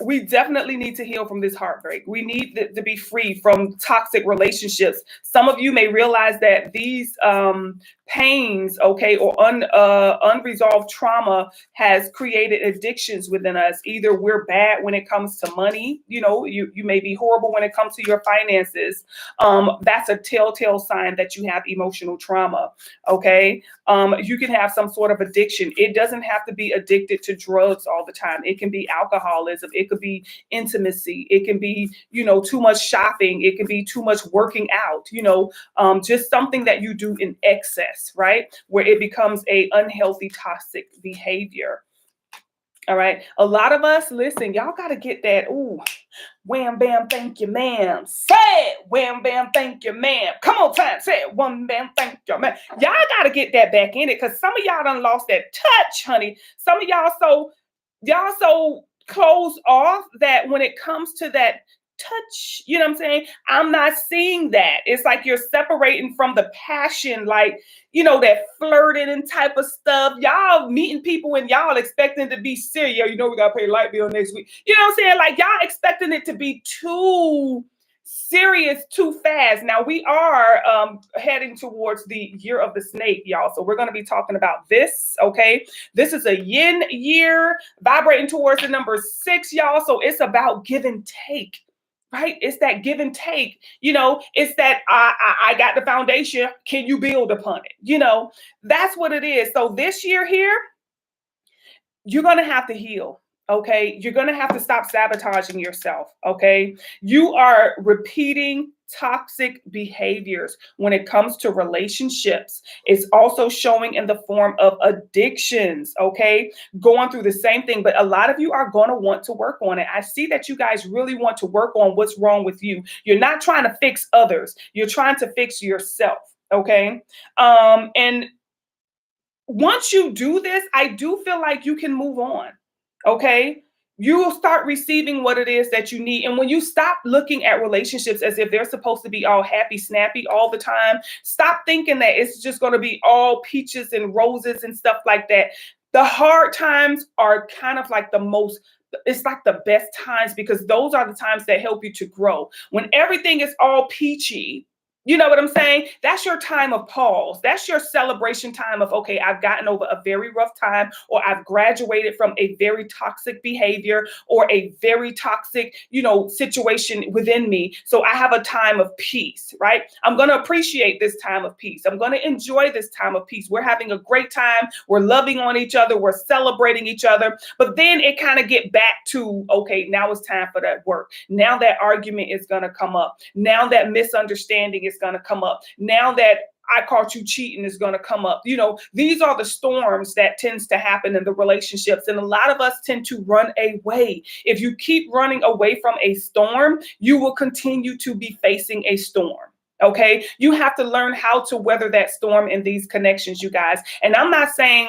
We definitely need to heal from this heartbreak. We need to be free from toxic relationships. Some of you may realize that these pains, okay, or unresolved trauma has created addictions within us. Either we're bad when it comes to money, you may be horrible when it comes to your finances. That's a telltale sign that you have emotional trauma, okay? You can have some sort of addiction. It doesn't have to be addicted to drugs all the time. It can be alcoholism. It could be intimacy. It can be, too much shopping. It can be too much working out, just something that you do in excess, right? Where it becomes a unhealthy, toxic behavior. All right. A lot of us, listen, y'all got to get that. Ooh, wham, bam, thank you, ma'am. Say it. Wham, bam, thank you, ma'am. Come on, time. Say it. Wham, bam, thank you, ma'am. Y'all got to get that back in it, because some of y'all done lost that touch, honey. Some of y'all so closed off that when it comes to that touch, you know what I'm saying? I'm not seeing that. It's like you're separating from the passion, like, that flirting and type of stuff. Y'all meeting people and y'all expecting to be serious. We got to pay light bill next week. You know what I'm saying? Like, y'all expecting it to be too serious too fast. Now we are heading towards the year of the snake, y'all. So we're going to be talking about this, okay? This is a yin year, vibrating towards the number 6, y'all. So it's about give and take. Right? It's that give and take, it's that I got the foundation. Can you build upon it? That's what it is. So this year here, you're going to have to heal. Okay. You're going to have to stop sabotaging yourself. Okay. You are repeating toxic behaviors when it comes to relationships. It's also showing in the form of addictions. Okay. Going through the same thing, but a lot of you are going to want to work on it. I see that you guys really want to work on what's wrong with you. You're not trying to fix others. You're trying to fix yourself. Okay. And once you do this, I do feel like you can move on. Okay. You will start receiving what it is that you need. And when you stop looking at relationships as if they're supposed to be all happy, snappy all the time, stop thinking that it's just going to be all peaches and roses and stuff like that. The hard times are kind of like it's like the best times, because those are the times that help you to grow. When everything is all peachy, you know what I'm saying? That's your time of pause. That's your celebration time of, okay, I've gotten over a very rough time, or I've graduated from a very toxic behavior or a very toxic, situation within me. So I have a time of peace, right? I'm going to appreciate this time of peace. I'm going to enjoy this time of peace. We're having a great time. We're loving on each other. We're celebrating each other. But then it kind of get back to, okay, now it's time for that work. Now that argument is going to come up. Now that misunderstanding is going to come up. Now that I caught you cheating is going to come up. These are the storms that tends to happen in the relationships. And a lot of us tend to run away. If you keep running away from a storm, you will continue to be facing a storm. Okay. You have to learn how to weather that storm in these connections, you guys. And I'm not saying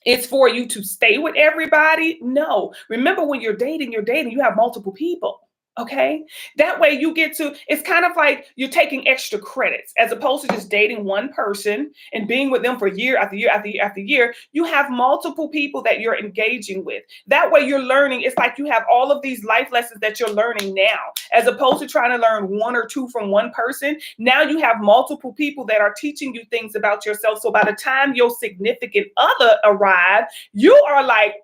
it's for you to stay with everybody. No. Remember, when you're dating, you have multiple people. Okay. That way it's kind of like you're taking extra credits as opposed to just dating one person and being with them for year after year after year after year. You have multiple people that you're engaging with. That way you're learning. It's like you have all of these life lessons that you're learning now, as opposed to trying to learn one or two from one person. Now you have multiple people that are teaching you things about yourself. So by the time your significant other arrive, you are like,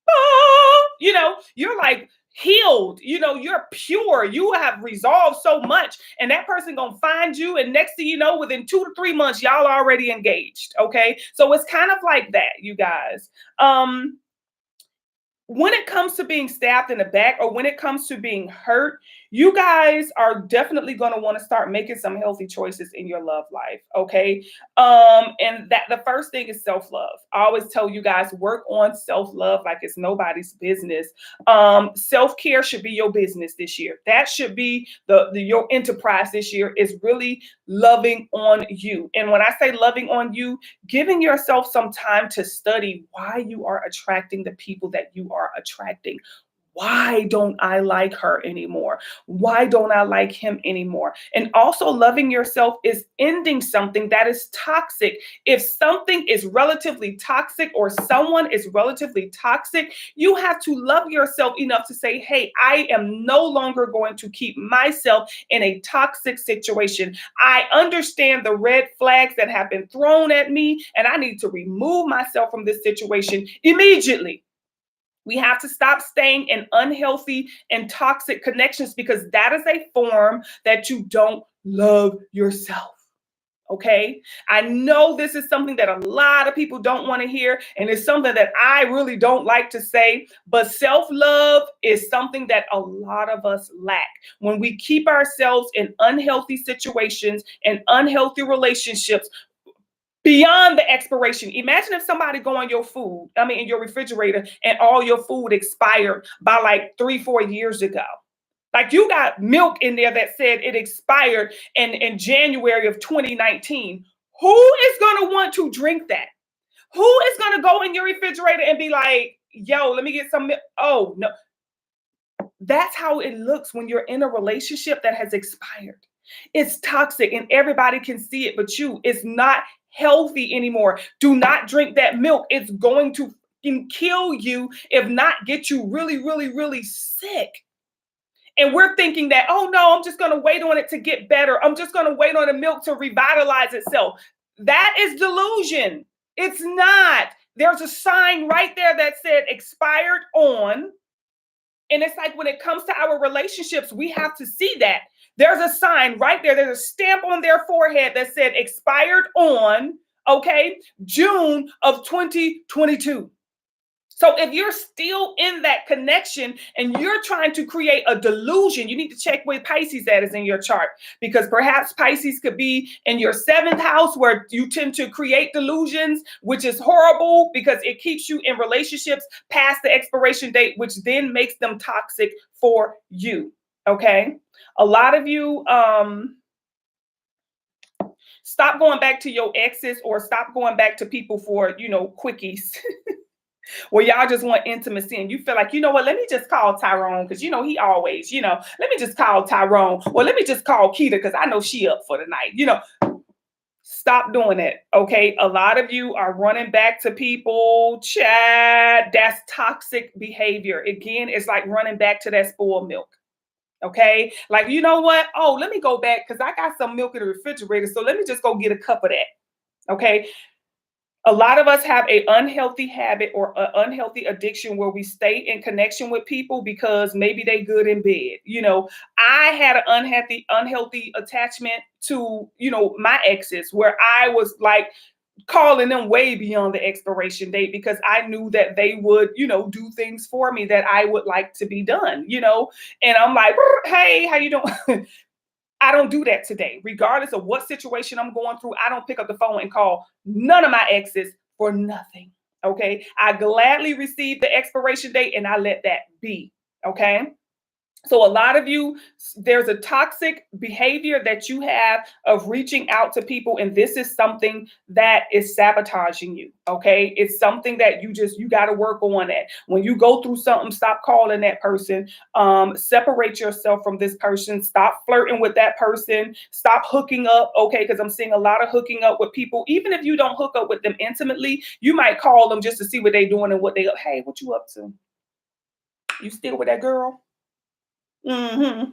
oh, you're like, healed, you're pure, you have resolved so much, and that person gonna find you, and next thing you know, within 2 to 3 months, y'all already engaged. Okay, so it's kind of like that, you guys. When it comes to being stabbed in the back, or when it comes to being hurt, you guys are definitely going to want to start making some healthy choices in your love life. Okay. And that the first thing is self-love. I always tell you guys, work on self-love like it's nobody's business. Self-care should be your business this year. That should be your enterprise this year, is really loving on you. And when I say loving on you, giving yourself some time to study why you are attracting the people that you are attracting. why don't I like her anymore? Why don't I like him anymore? And also, loving yourself is ending something that is toxic. If something is relatively toxic or someone is relatively toxic, you have to love yourself enough to say, hey, I am no longer going to keep myself in a toxic situation. I understand the red flags that have been thrown at me, and I need to remove myself from this situation immediately. We have to stop staying in unhealthy and toxic connections because that is a form that you don't love yourself. Okay. I know this is something that a lot of people don't want to hear, and it's something that I really don't like to say, but self love is something that a lot of us lack. When we keep ourselves in unhealthy situations and unhealthy relationships, beyond the expiration. Imagine if somebody go on your food, I mean, in your refrigerator, and all your food expired by like 3, 4 years ago. Like you got milk in there that said it expired in January of 2019. Who is going to want to drink that? Who is going to go in your refrigerator and be like, yo, let me get some milk? Oh, no. That's how it looks when you're in a relationship that has expired. It's toxic and everybody can see it, but you, it's not healthy anymore. Do not drink that milk. It's going to kill you, if not get you really, really, really sick. And we're thinking that, oh no, I'm just going to wait on it to get better. I'm just going to wait on the milk to revitalize itself. That is delusion. It's not. There's a sign right there that said expired on. And it's like when it comes to our relationships, we have to see that. There's a sign right there. There's a stamp on their forehead that said expired on, okay, June of 2022. So if you're still in that connection and you're trying to create a delusion, you need to check where Pisces that is in your chart, because perhaps Pisces could be in your 7th house where you tend to create delusions, which is horrible because it keeps you in relationships past the expiration date, which then makes them toxic for you. Okay. A lot of you, stop going back to your exes or stop going back to people for, quickies. Where y'all just want intimacy and you feel like, you know what, let me just call Tyrone because, he always, let me just call Tyrone. Or let me just call Keita because I know she up for the night. Stop doing it. Okay. A lot of you are running back to people. Chad, that's toxic behavior. Again, it's like running back to that spoiled milk. Okay. Like, you know what? Oh, let me go back because I got some milk in the refrigerator. So let me just go get a cup of that. Okay. A lot of us have an unhealthy habit or an unhealthy addiction where we stay in connection with people because maybe they good in bed. I had an unhealthy attachment to, my exes where I was like calling them way beyond the expiration date because I knew that they would, do things for me that I would like to be done, and I'm like, hey, how you doing? I don't do that today. Regardless of what situation I'm going through, I don't pick up the phone and call none of my exes for nothing. Okay. I gladly receive the expiration date and I let that be. Okay. So a lot of you, there's a toxic behavior that you have of reaching out to people, and this is something that is sabotaging you. Okay, it's something that you got to work on. It when you go through something, stop calling that person. Separate yourself from this person. Stop flirting with that person. Stop hooking up. Okay, because I'm seeing a lot of hooking up with people. Even if you don't hook up with them intimately, you might call them just to see what they're doing and hey, what you up to? You still with that girl? Mm-hmm.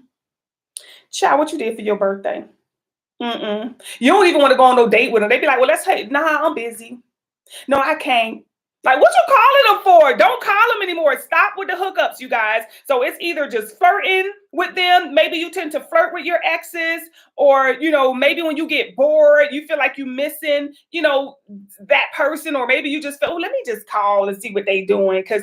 Child, what you did for your birthday? Mm-mm. You don't even want to go on no date with them. They be like, well, nah, I'm busy. No, I can't. Like, what you calling them for? Don't call them anymore. Stop with the hookups, you guys. So it's either just flirting with them. Maybe you tend to flirt with your exes, or, maybe when you get bored, you feel like you're missing, that person, or maybe you just feel, oh, let me just call and see what they doing. Because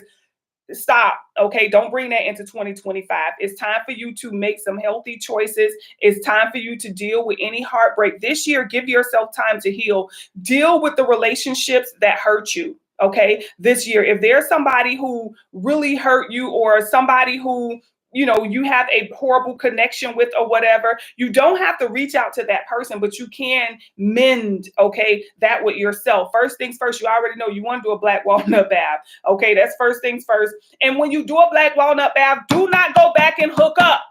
stop. Okay, don't bring that into 2025. It's time for you to make some healthy choices. It's time for you to deal with any heartbreak this year. Give yourself time to heal. Deal with the relationships that hurt you. Okay, this year, if there's somebody who really hurt you, or somebody who you have a horrible connection with or whatever, you don't have to reach out to that person, but you can mend, okay, that with yourself. First things first, you already know you want to do a black walnut bath. Okay, that's first things first. And when you do a black walnut bath, do not go back and hook up.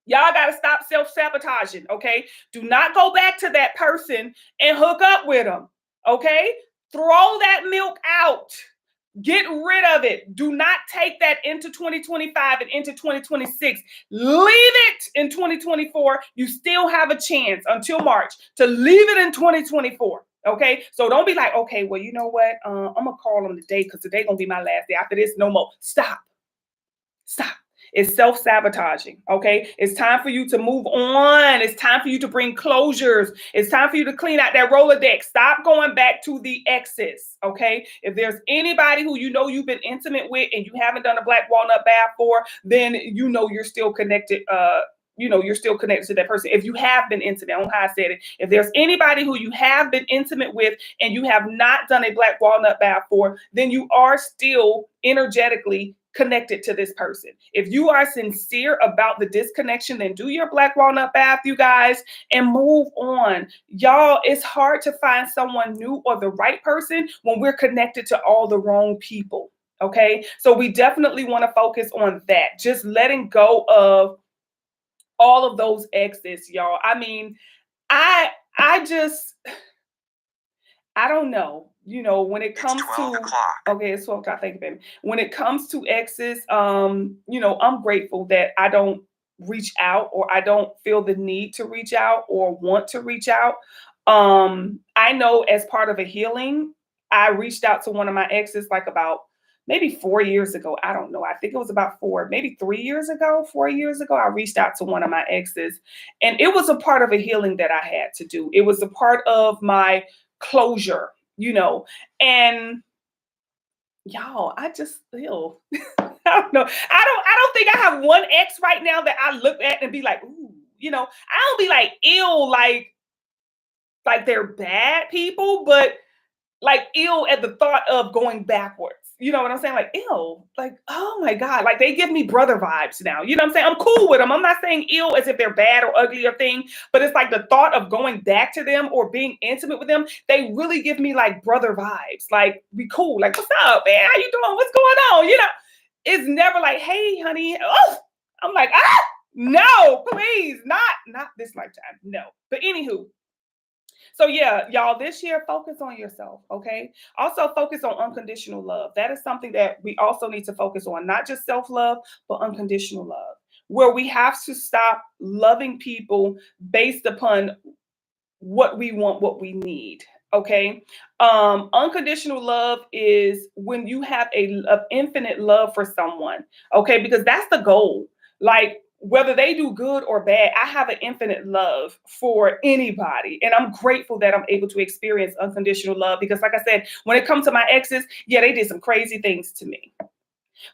Y'all got to stop self-sabotaging, okay? Do not go back to that person and hook up with them, okay? Throw that milk out. Get rid of it. Do not take that into 2025 and into 2026. Leave it in 2024. You still have a chance until March to leave it in 2024. Okay, so don't be like, okay, well, you know what? I'm gonna call them today because today gonna be my last day. After this, no more. Stop. Stop. It's self-sabotaging. Okay. It's time for you to move on. It's time for you to bring closures. It's time for you to clean out that Rolodex. Stop going back to the exes. Okay. If there's anybody who you've been intimate with and you haven't done a black walnut bath for, then you're still connected. You're still connected to that person. If you have been intimate, I don't know how I said it. If there's anybody who you have been intimate with and you have not done a black walnut bath for, then you are still energetically connected to this person. If you are sincere about the disconnection, then do your black walnut bath, you guys, and move on. Y'all, it's hard to find someone new or the right person when we're connected to all the wrong people. Okay, so we definitely want to focus on that. Just letting go of all of those exes, y'all. I mean, I just I don't know. When it comes to okay, it's 12 o'clock. Thank you, baby. When it comes to exes, I'm grateful that I don't reach out or I don't feel the need to reach out or want to reach out. I know as part of a healing, I reached out to one of my exes like about maybe 4 years ago. I don't know. I think it was about maybe 3 years ago, 4 years ago. I reached out to one of my exes, and it was a part of a healing that I had to do. It was a part of my closure, and y'all, I just feel I don't know. I don't think I have one ex right now that I look at and be like, ooh, I don't be like ill, like they're bad people, but like ill at the thought of going backwards. You know what I'm saying? Like, ill, like, oh my God, like they give me brother vibes now. You know what I'm saying? I'm cool with them. I'm not saying ill as if they're bad or ugly or thing, but it's like the thought of going back to them or being intimate with them, they really give me like brother vibes. Like, be cool. Like, what's up, man? How you doing? What's going on? It's never like, hey, honey. Oh, I'm like, no, please, not this lifetime. No. But anywho, so yeah, y'all, this year, focus on yourself, okay? Also focus on unconditional love. That is something that we also need to focus on, not just self-love, but unconditional love, where we have to stop loving people based upon what we want, what we need. Okay. Unconditional love is when you have a infinite love for someone. Okay, because that's the goal. Like whether they do good or bad, I have an infinite love for anybody. And I'm grateful that I'm able to experience unconditional love because, like I said, when it comes to my exes, yeah, they did some crazy things to me.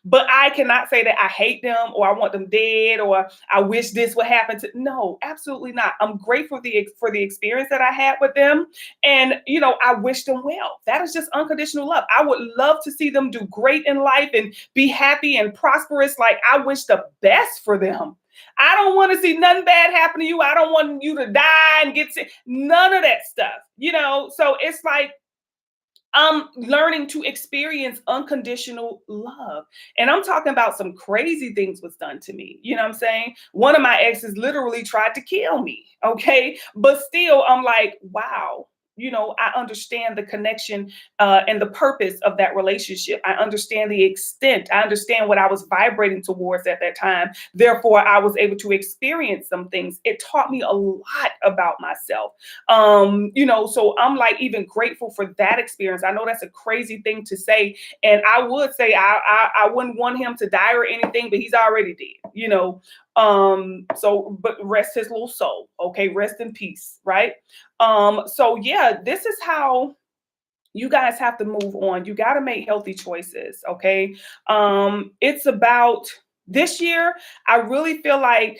But I cannot say that I hate them or I want them dead or I wish this would happen to. No, absolutely not. I'm grateful for the experience that I had with them. And, I wish them well. That is just unconditional love. I would love to see them do great in life and be happy and prosperous. Like I wish the best for them. I don't want to see nothing bad happen to you. I don't want you to die and get sick. None of that stuff, So it's like, I'm learning to experience unconditional love. And I'm talking about some crazy things was done to me. You know what I'm saying? One of my exes literally tried to kill me. Okay. But still, I'm like, wow. I understand the connection and the purpose of that relationship. I understand the extent. I understand what I was vibrating towards at that time. Therefore, I was able to experience some things. It taught me a lot about myself. So I'm like even grateful for that experience. I know that's a crazy thing to say. And I would say I wouldn't want him to die or anything, but he's already dead, but rest his little soul. Okay, rest in peace, right? So yeah, this is how you guys have to move on. You got to make healthy choices. Okay. It's about this year. I really feel like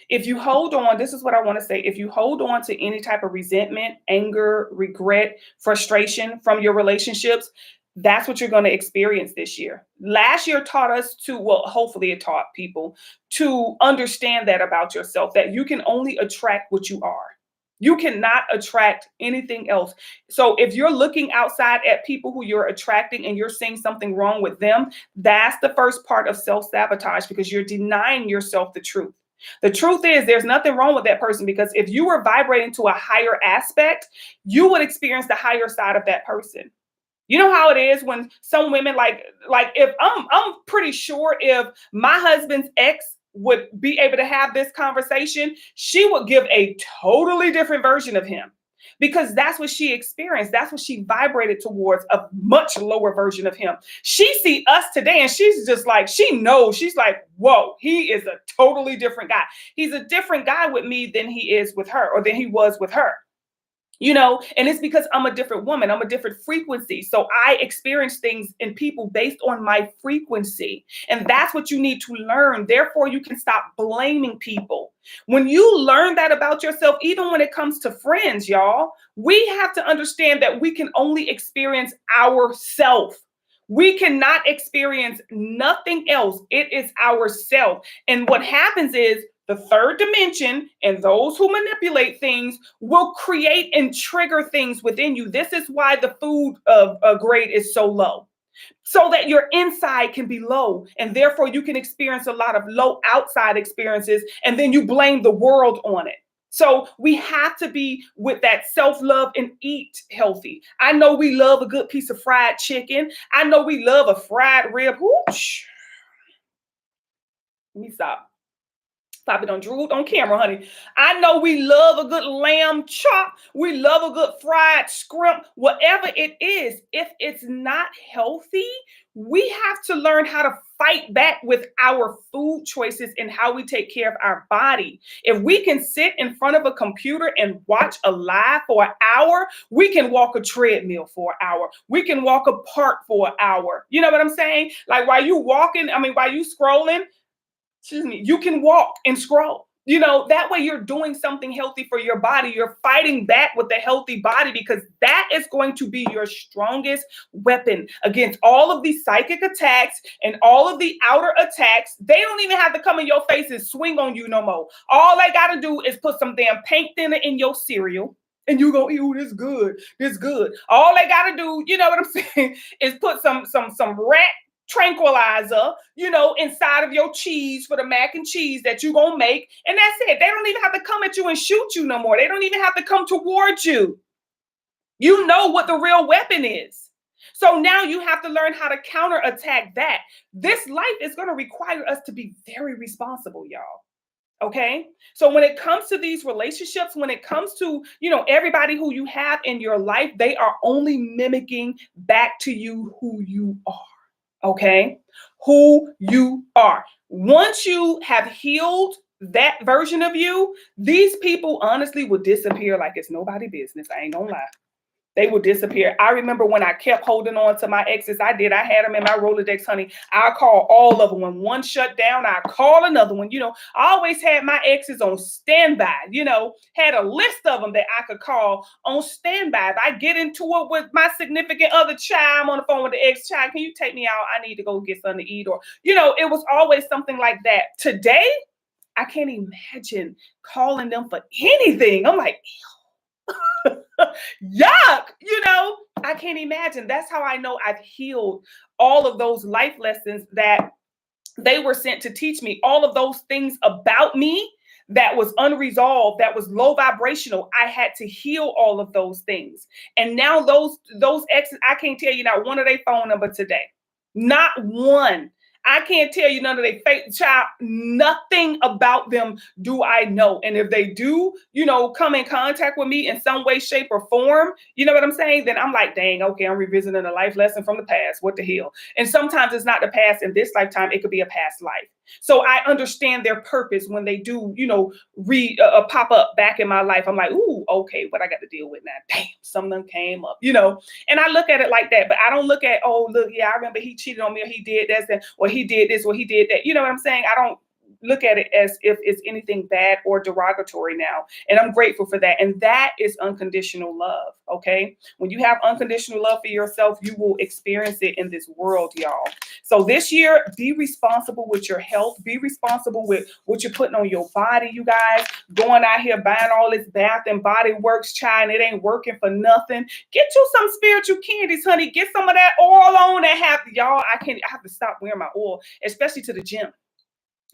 if you hold on, this is what I want to say. If you hold on to any type of resentment, anger, regret, frustration from your relationships, That's what you're going to experience this year. Last year taught us to, well, hopefully it taught people to understand that about yourself, that you can only attract what you are. You cannot attract anything else. So if you're looking outside at people who you're attracting and you're seeing something wrong with them, that's the first part of self-sabotage, because you're denying yourself the truth. The truth is there's nothing wrong with that person, because if you were vibrating to a higher aspect, you would experience the higher side of that person. You know how it is when some women like if I'm pretty sure if my husband's ex would be able to have this conversation, she would give a totally different version of him, because that's what she experienced. That's what she vibrated towards, a much lower version of him. She see us today and she's just like, she knows, she's like, whoa, he is a totally different guy. He's a different guy with me than he is with her, or than he was with her. And it's because I'm a different woman. I'm a different frequency. So I experience things in people based on my frequency. And that's what you need to learn. Therefore, you can stop blaming people. When you learn that about yourself, even when it comes to friends, y'all, we have to understand that we can only experience ourself. We cannot experience nothing else. It is ourself. And what happens is, the third dimension and those who manipulate things will create and trigger things within you. This is why the food grade is so low, so that your inside can be low, and therefore you can experience a lot of low outside experiences, and then you blame the world on it. So we have to be with that self-love and eat healthy. I know we love a good piece of fried chicken. I know we love a fried rib. Whoosh. Let me stop. Stop it on drooled on camera, honey. I know we love a good lamb chop. We love a good fried scrimp, whatever it is. If it's not healthy, we have to learn how to fight back with our food choices and how we take care of our body. If we can sit in front of a computer and watch a live for an hour, we can walk a treadmill for an hour. We can walk a park for an hour. You know what I'm saying? Like while you walking, while you scrolling, you can walk and scroll. That way you're doing something healthy for your body. You're fighting back with a healthy body, because that is going to be your strongest weapon against all of these psychic attacks and all of the outer attacks. They don't even have to come in your face and swing on you no more. All they got to do is put some damn paint thinner in your cereal, and you go, ew, this good, this good. All they got to do, you know what I'm saying, is put some rat tranquilizer, inside of your cheese for the mac and cheese that you're going to make. And that's it. They don't even have to come at you and shoot you no more. They don't even have to come towards you. You know what the real weapon is. So now you have to learn how to counterattack that. This life is going to require us to be very responsible, y'all. Okay. So when it comes to these relationships, when it comes to, everybody who you have in your life, they are only mimicking back to you who you are. Okay, who you are. Once you have healed that version of you, these people honestly will disappear like it's nobody's business. I ain't gonna lie. They will disappear. I remember when I kept holding on to my exes. I had them in my Rolodex, honey. I call all of them. When one shut down, I call another one. I always had my exes on standby, had a list of them that I could call on standby. If I get into it with my significant other child, I'm on the phone with the ex-child. Can you take me out? I need to go get something to eat. Or, it was always something like that. Today, I can't imagine calling them for anything. I'm like, yuck, I can't imagine. That's how I know I've healed all of those life lessons that they were sent to teach me. All of those things about me that was unresolved, that was low vibrational. I had to heal all of those things. And now those exes, I can't tell you not one of their phone number today. Not one. I can't tell you none of their fake child, nothing about them do I know. And if they do, come in contact with me in some way, shape, or form, you know what I'm saying? Then I'm like, dang, okay, I'm revisiting a life lesson from the past. What the hell? And sometimes it's not the past in this lifetime. It could be a past life. So I understand their purpose when they do, pop up back in my life. I'm like, ooh, okay, what I got to deal with now? Damn, something came up, and I look at it like that. But I don't look at, oh, look, yeah, I remember he cheated on me, or he did this, or he did this, or he did that. You know what I'm saying? look at it as if it's anything bad or derogatory now. And I'm grateful for that. And that is unconditional love. Okay. When you have unconditional love for yourself, you will experience it in this world, y'all. So this year, be responsible with your health. Be responsible with what you're putting on your body, you guys. Going out here buying all this Bath and Body Works, child, and it ain't working for nothing. Get you some spiritual candies, honey. Get some of that oil on and have y'all. I have to stop wearing my oil, especially to the gym.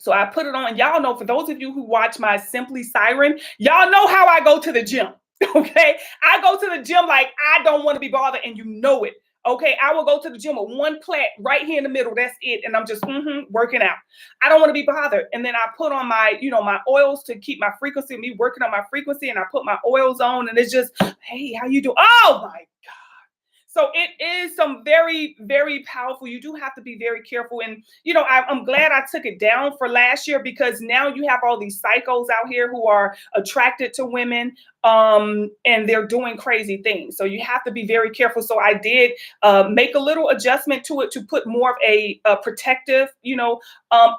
So I put it on. Y'all know, for those of you who watch my Simply Siren, y'all know how I go to the gym. Okay. I go to the gym like I don't want to be bothered, and you know it. Okay. I will go to the gym with one plait right here in the middle. That's it. And I'm just working out. I don't want to be bothered. And then I put on my, my oils to keep my frequency, me working on my frequency, and I put my oils on, and it's just, hey, how you do? Oh my God. So it is some very, very powerful. You do have to be very careful. And, I'm glad I took it down for last year, because now you have all these psychos out here who are attracted to women, and they're doing crazy things. So you have to be very careful. So I did make a little adjustment to it to put more of a protective,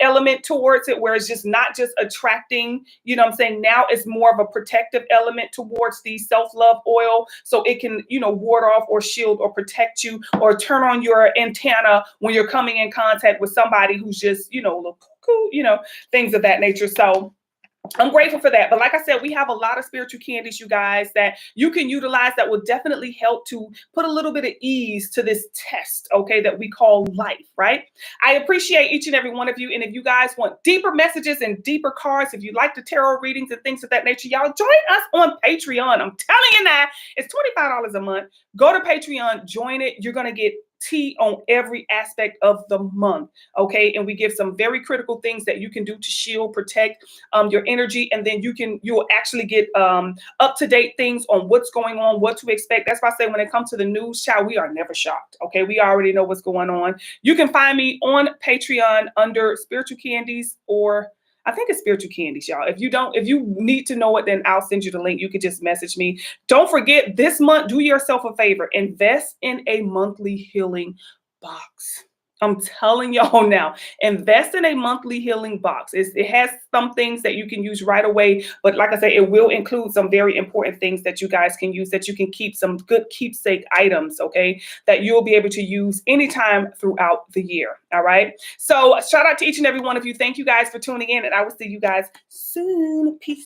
element towards it, where it's just not just attracting, what I'm saying? Now it's more of a protective element towards the self-love oil. So it can, ward off or shield or protect you, or turn on your antenna when you're coming in contact with somebody who's just, a little cuckoo, things of that nature. So I'm grateful for that. But like I said, we have a lot of spiritual candies, you guys, that you can utilize that will definitely help to put a little bit of ease to this test, okay, that we call life, right? I appreciate each and every one of you. And if you guys want deeper messages and deeper cards, if you like the tarot readings and things of that nature, y'all join us on Patreon. I'm telling you now, it's $25 a month. Go to Patreon, join it. You're going to get tea on every aspect of the month. Okay. And we give some very critical things that you can do to shield, protect your energy. And then you'll actually get up-to-date things on what's going on, what to expect. That's why I say when it comes to the news, child, we are never shocked. Okay. We already know what's going on. You can find me on Patreon under Spiritual Candies, or I think it's Spiritual Candies, y'all. If you need to know it, then I'll send you the link. You can just message me. Don't forget, this month, do yourself a favor. Invest in a monthly healing box. I'm telling y'all now, invest in a monthly healing box. It has some things that you can use right away, but like I said, it will include some very important things that you guys can use, that you can keep some good keepsake items, okay, that you'll be able to use anytime throughout the year. All right. So shout out to each and every one of you. Thank you guys for tuning in, and I will see you guys soon. Peace.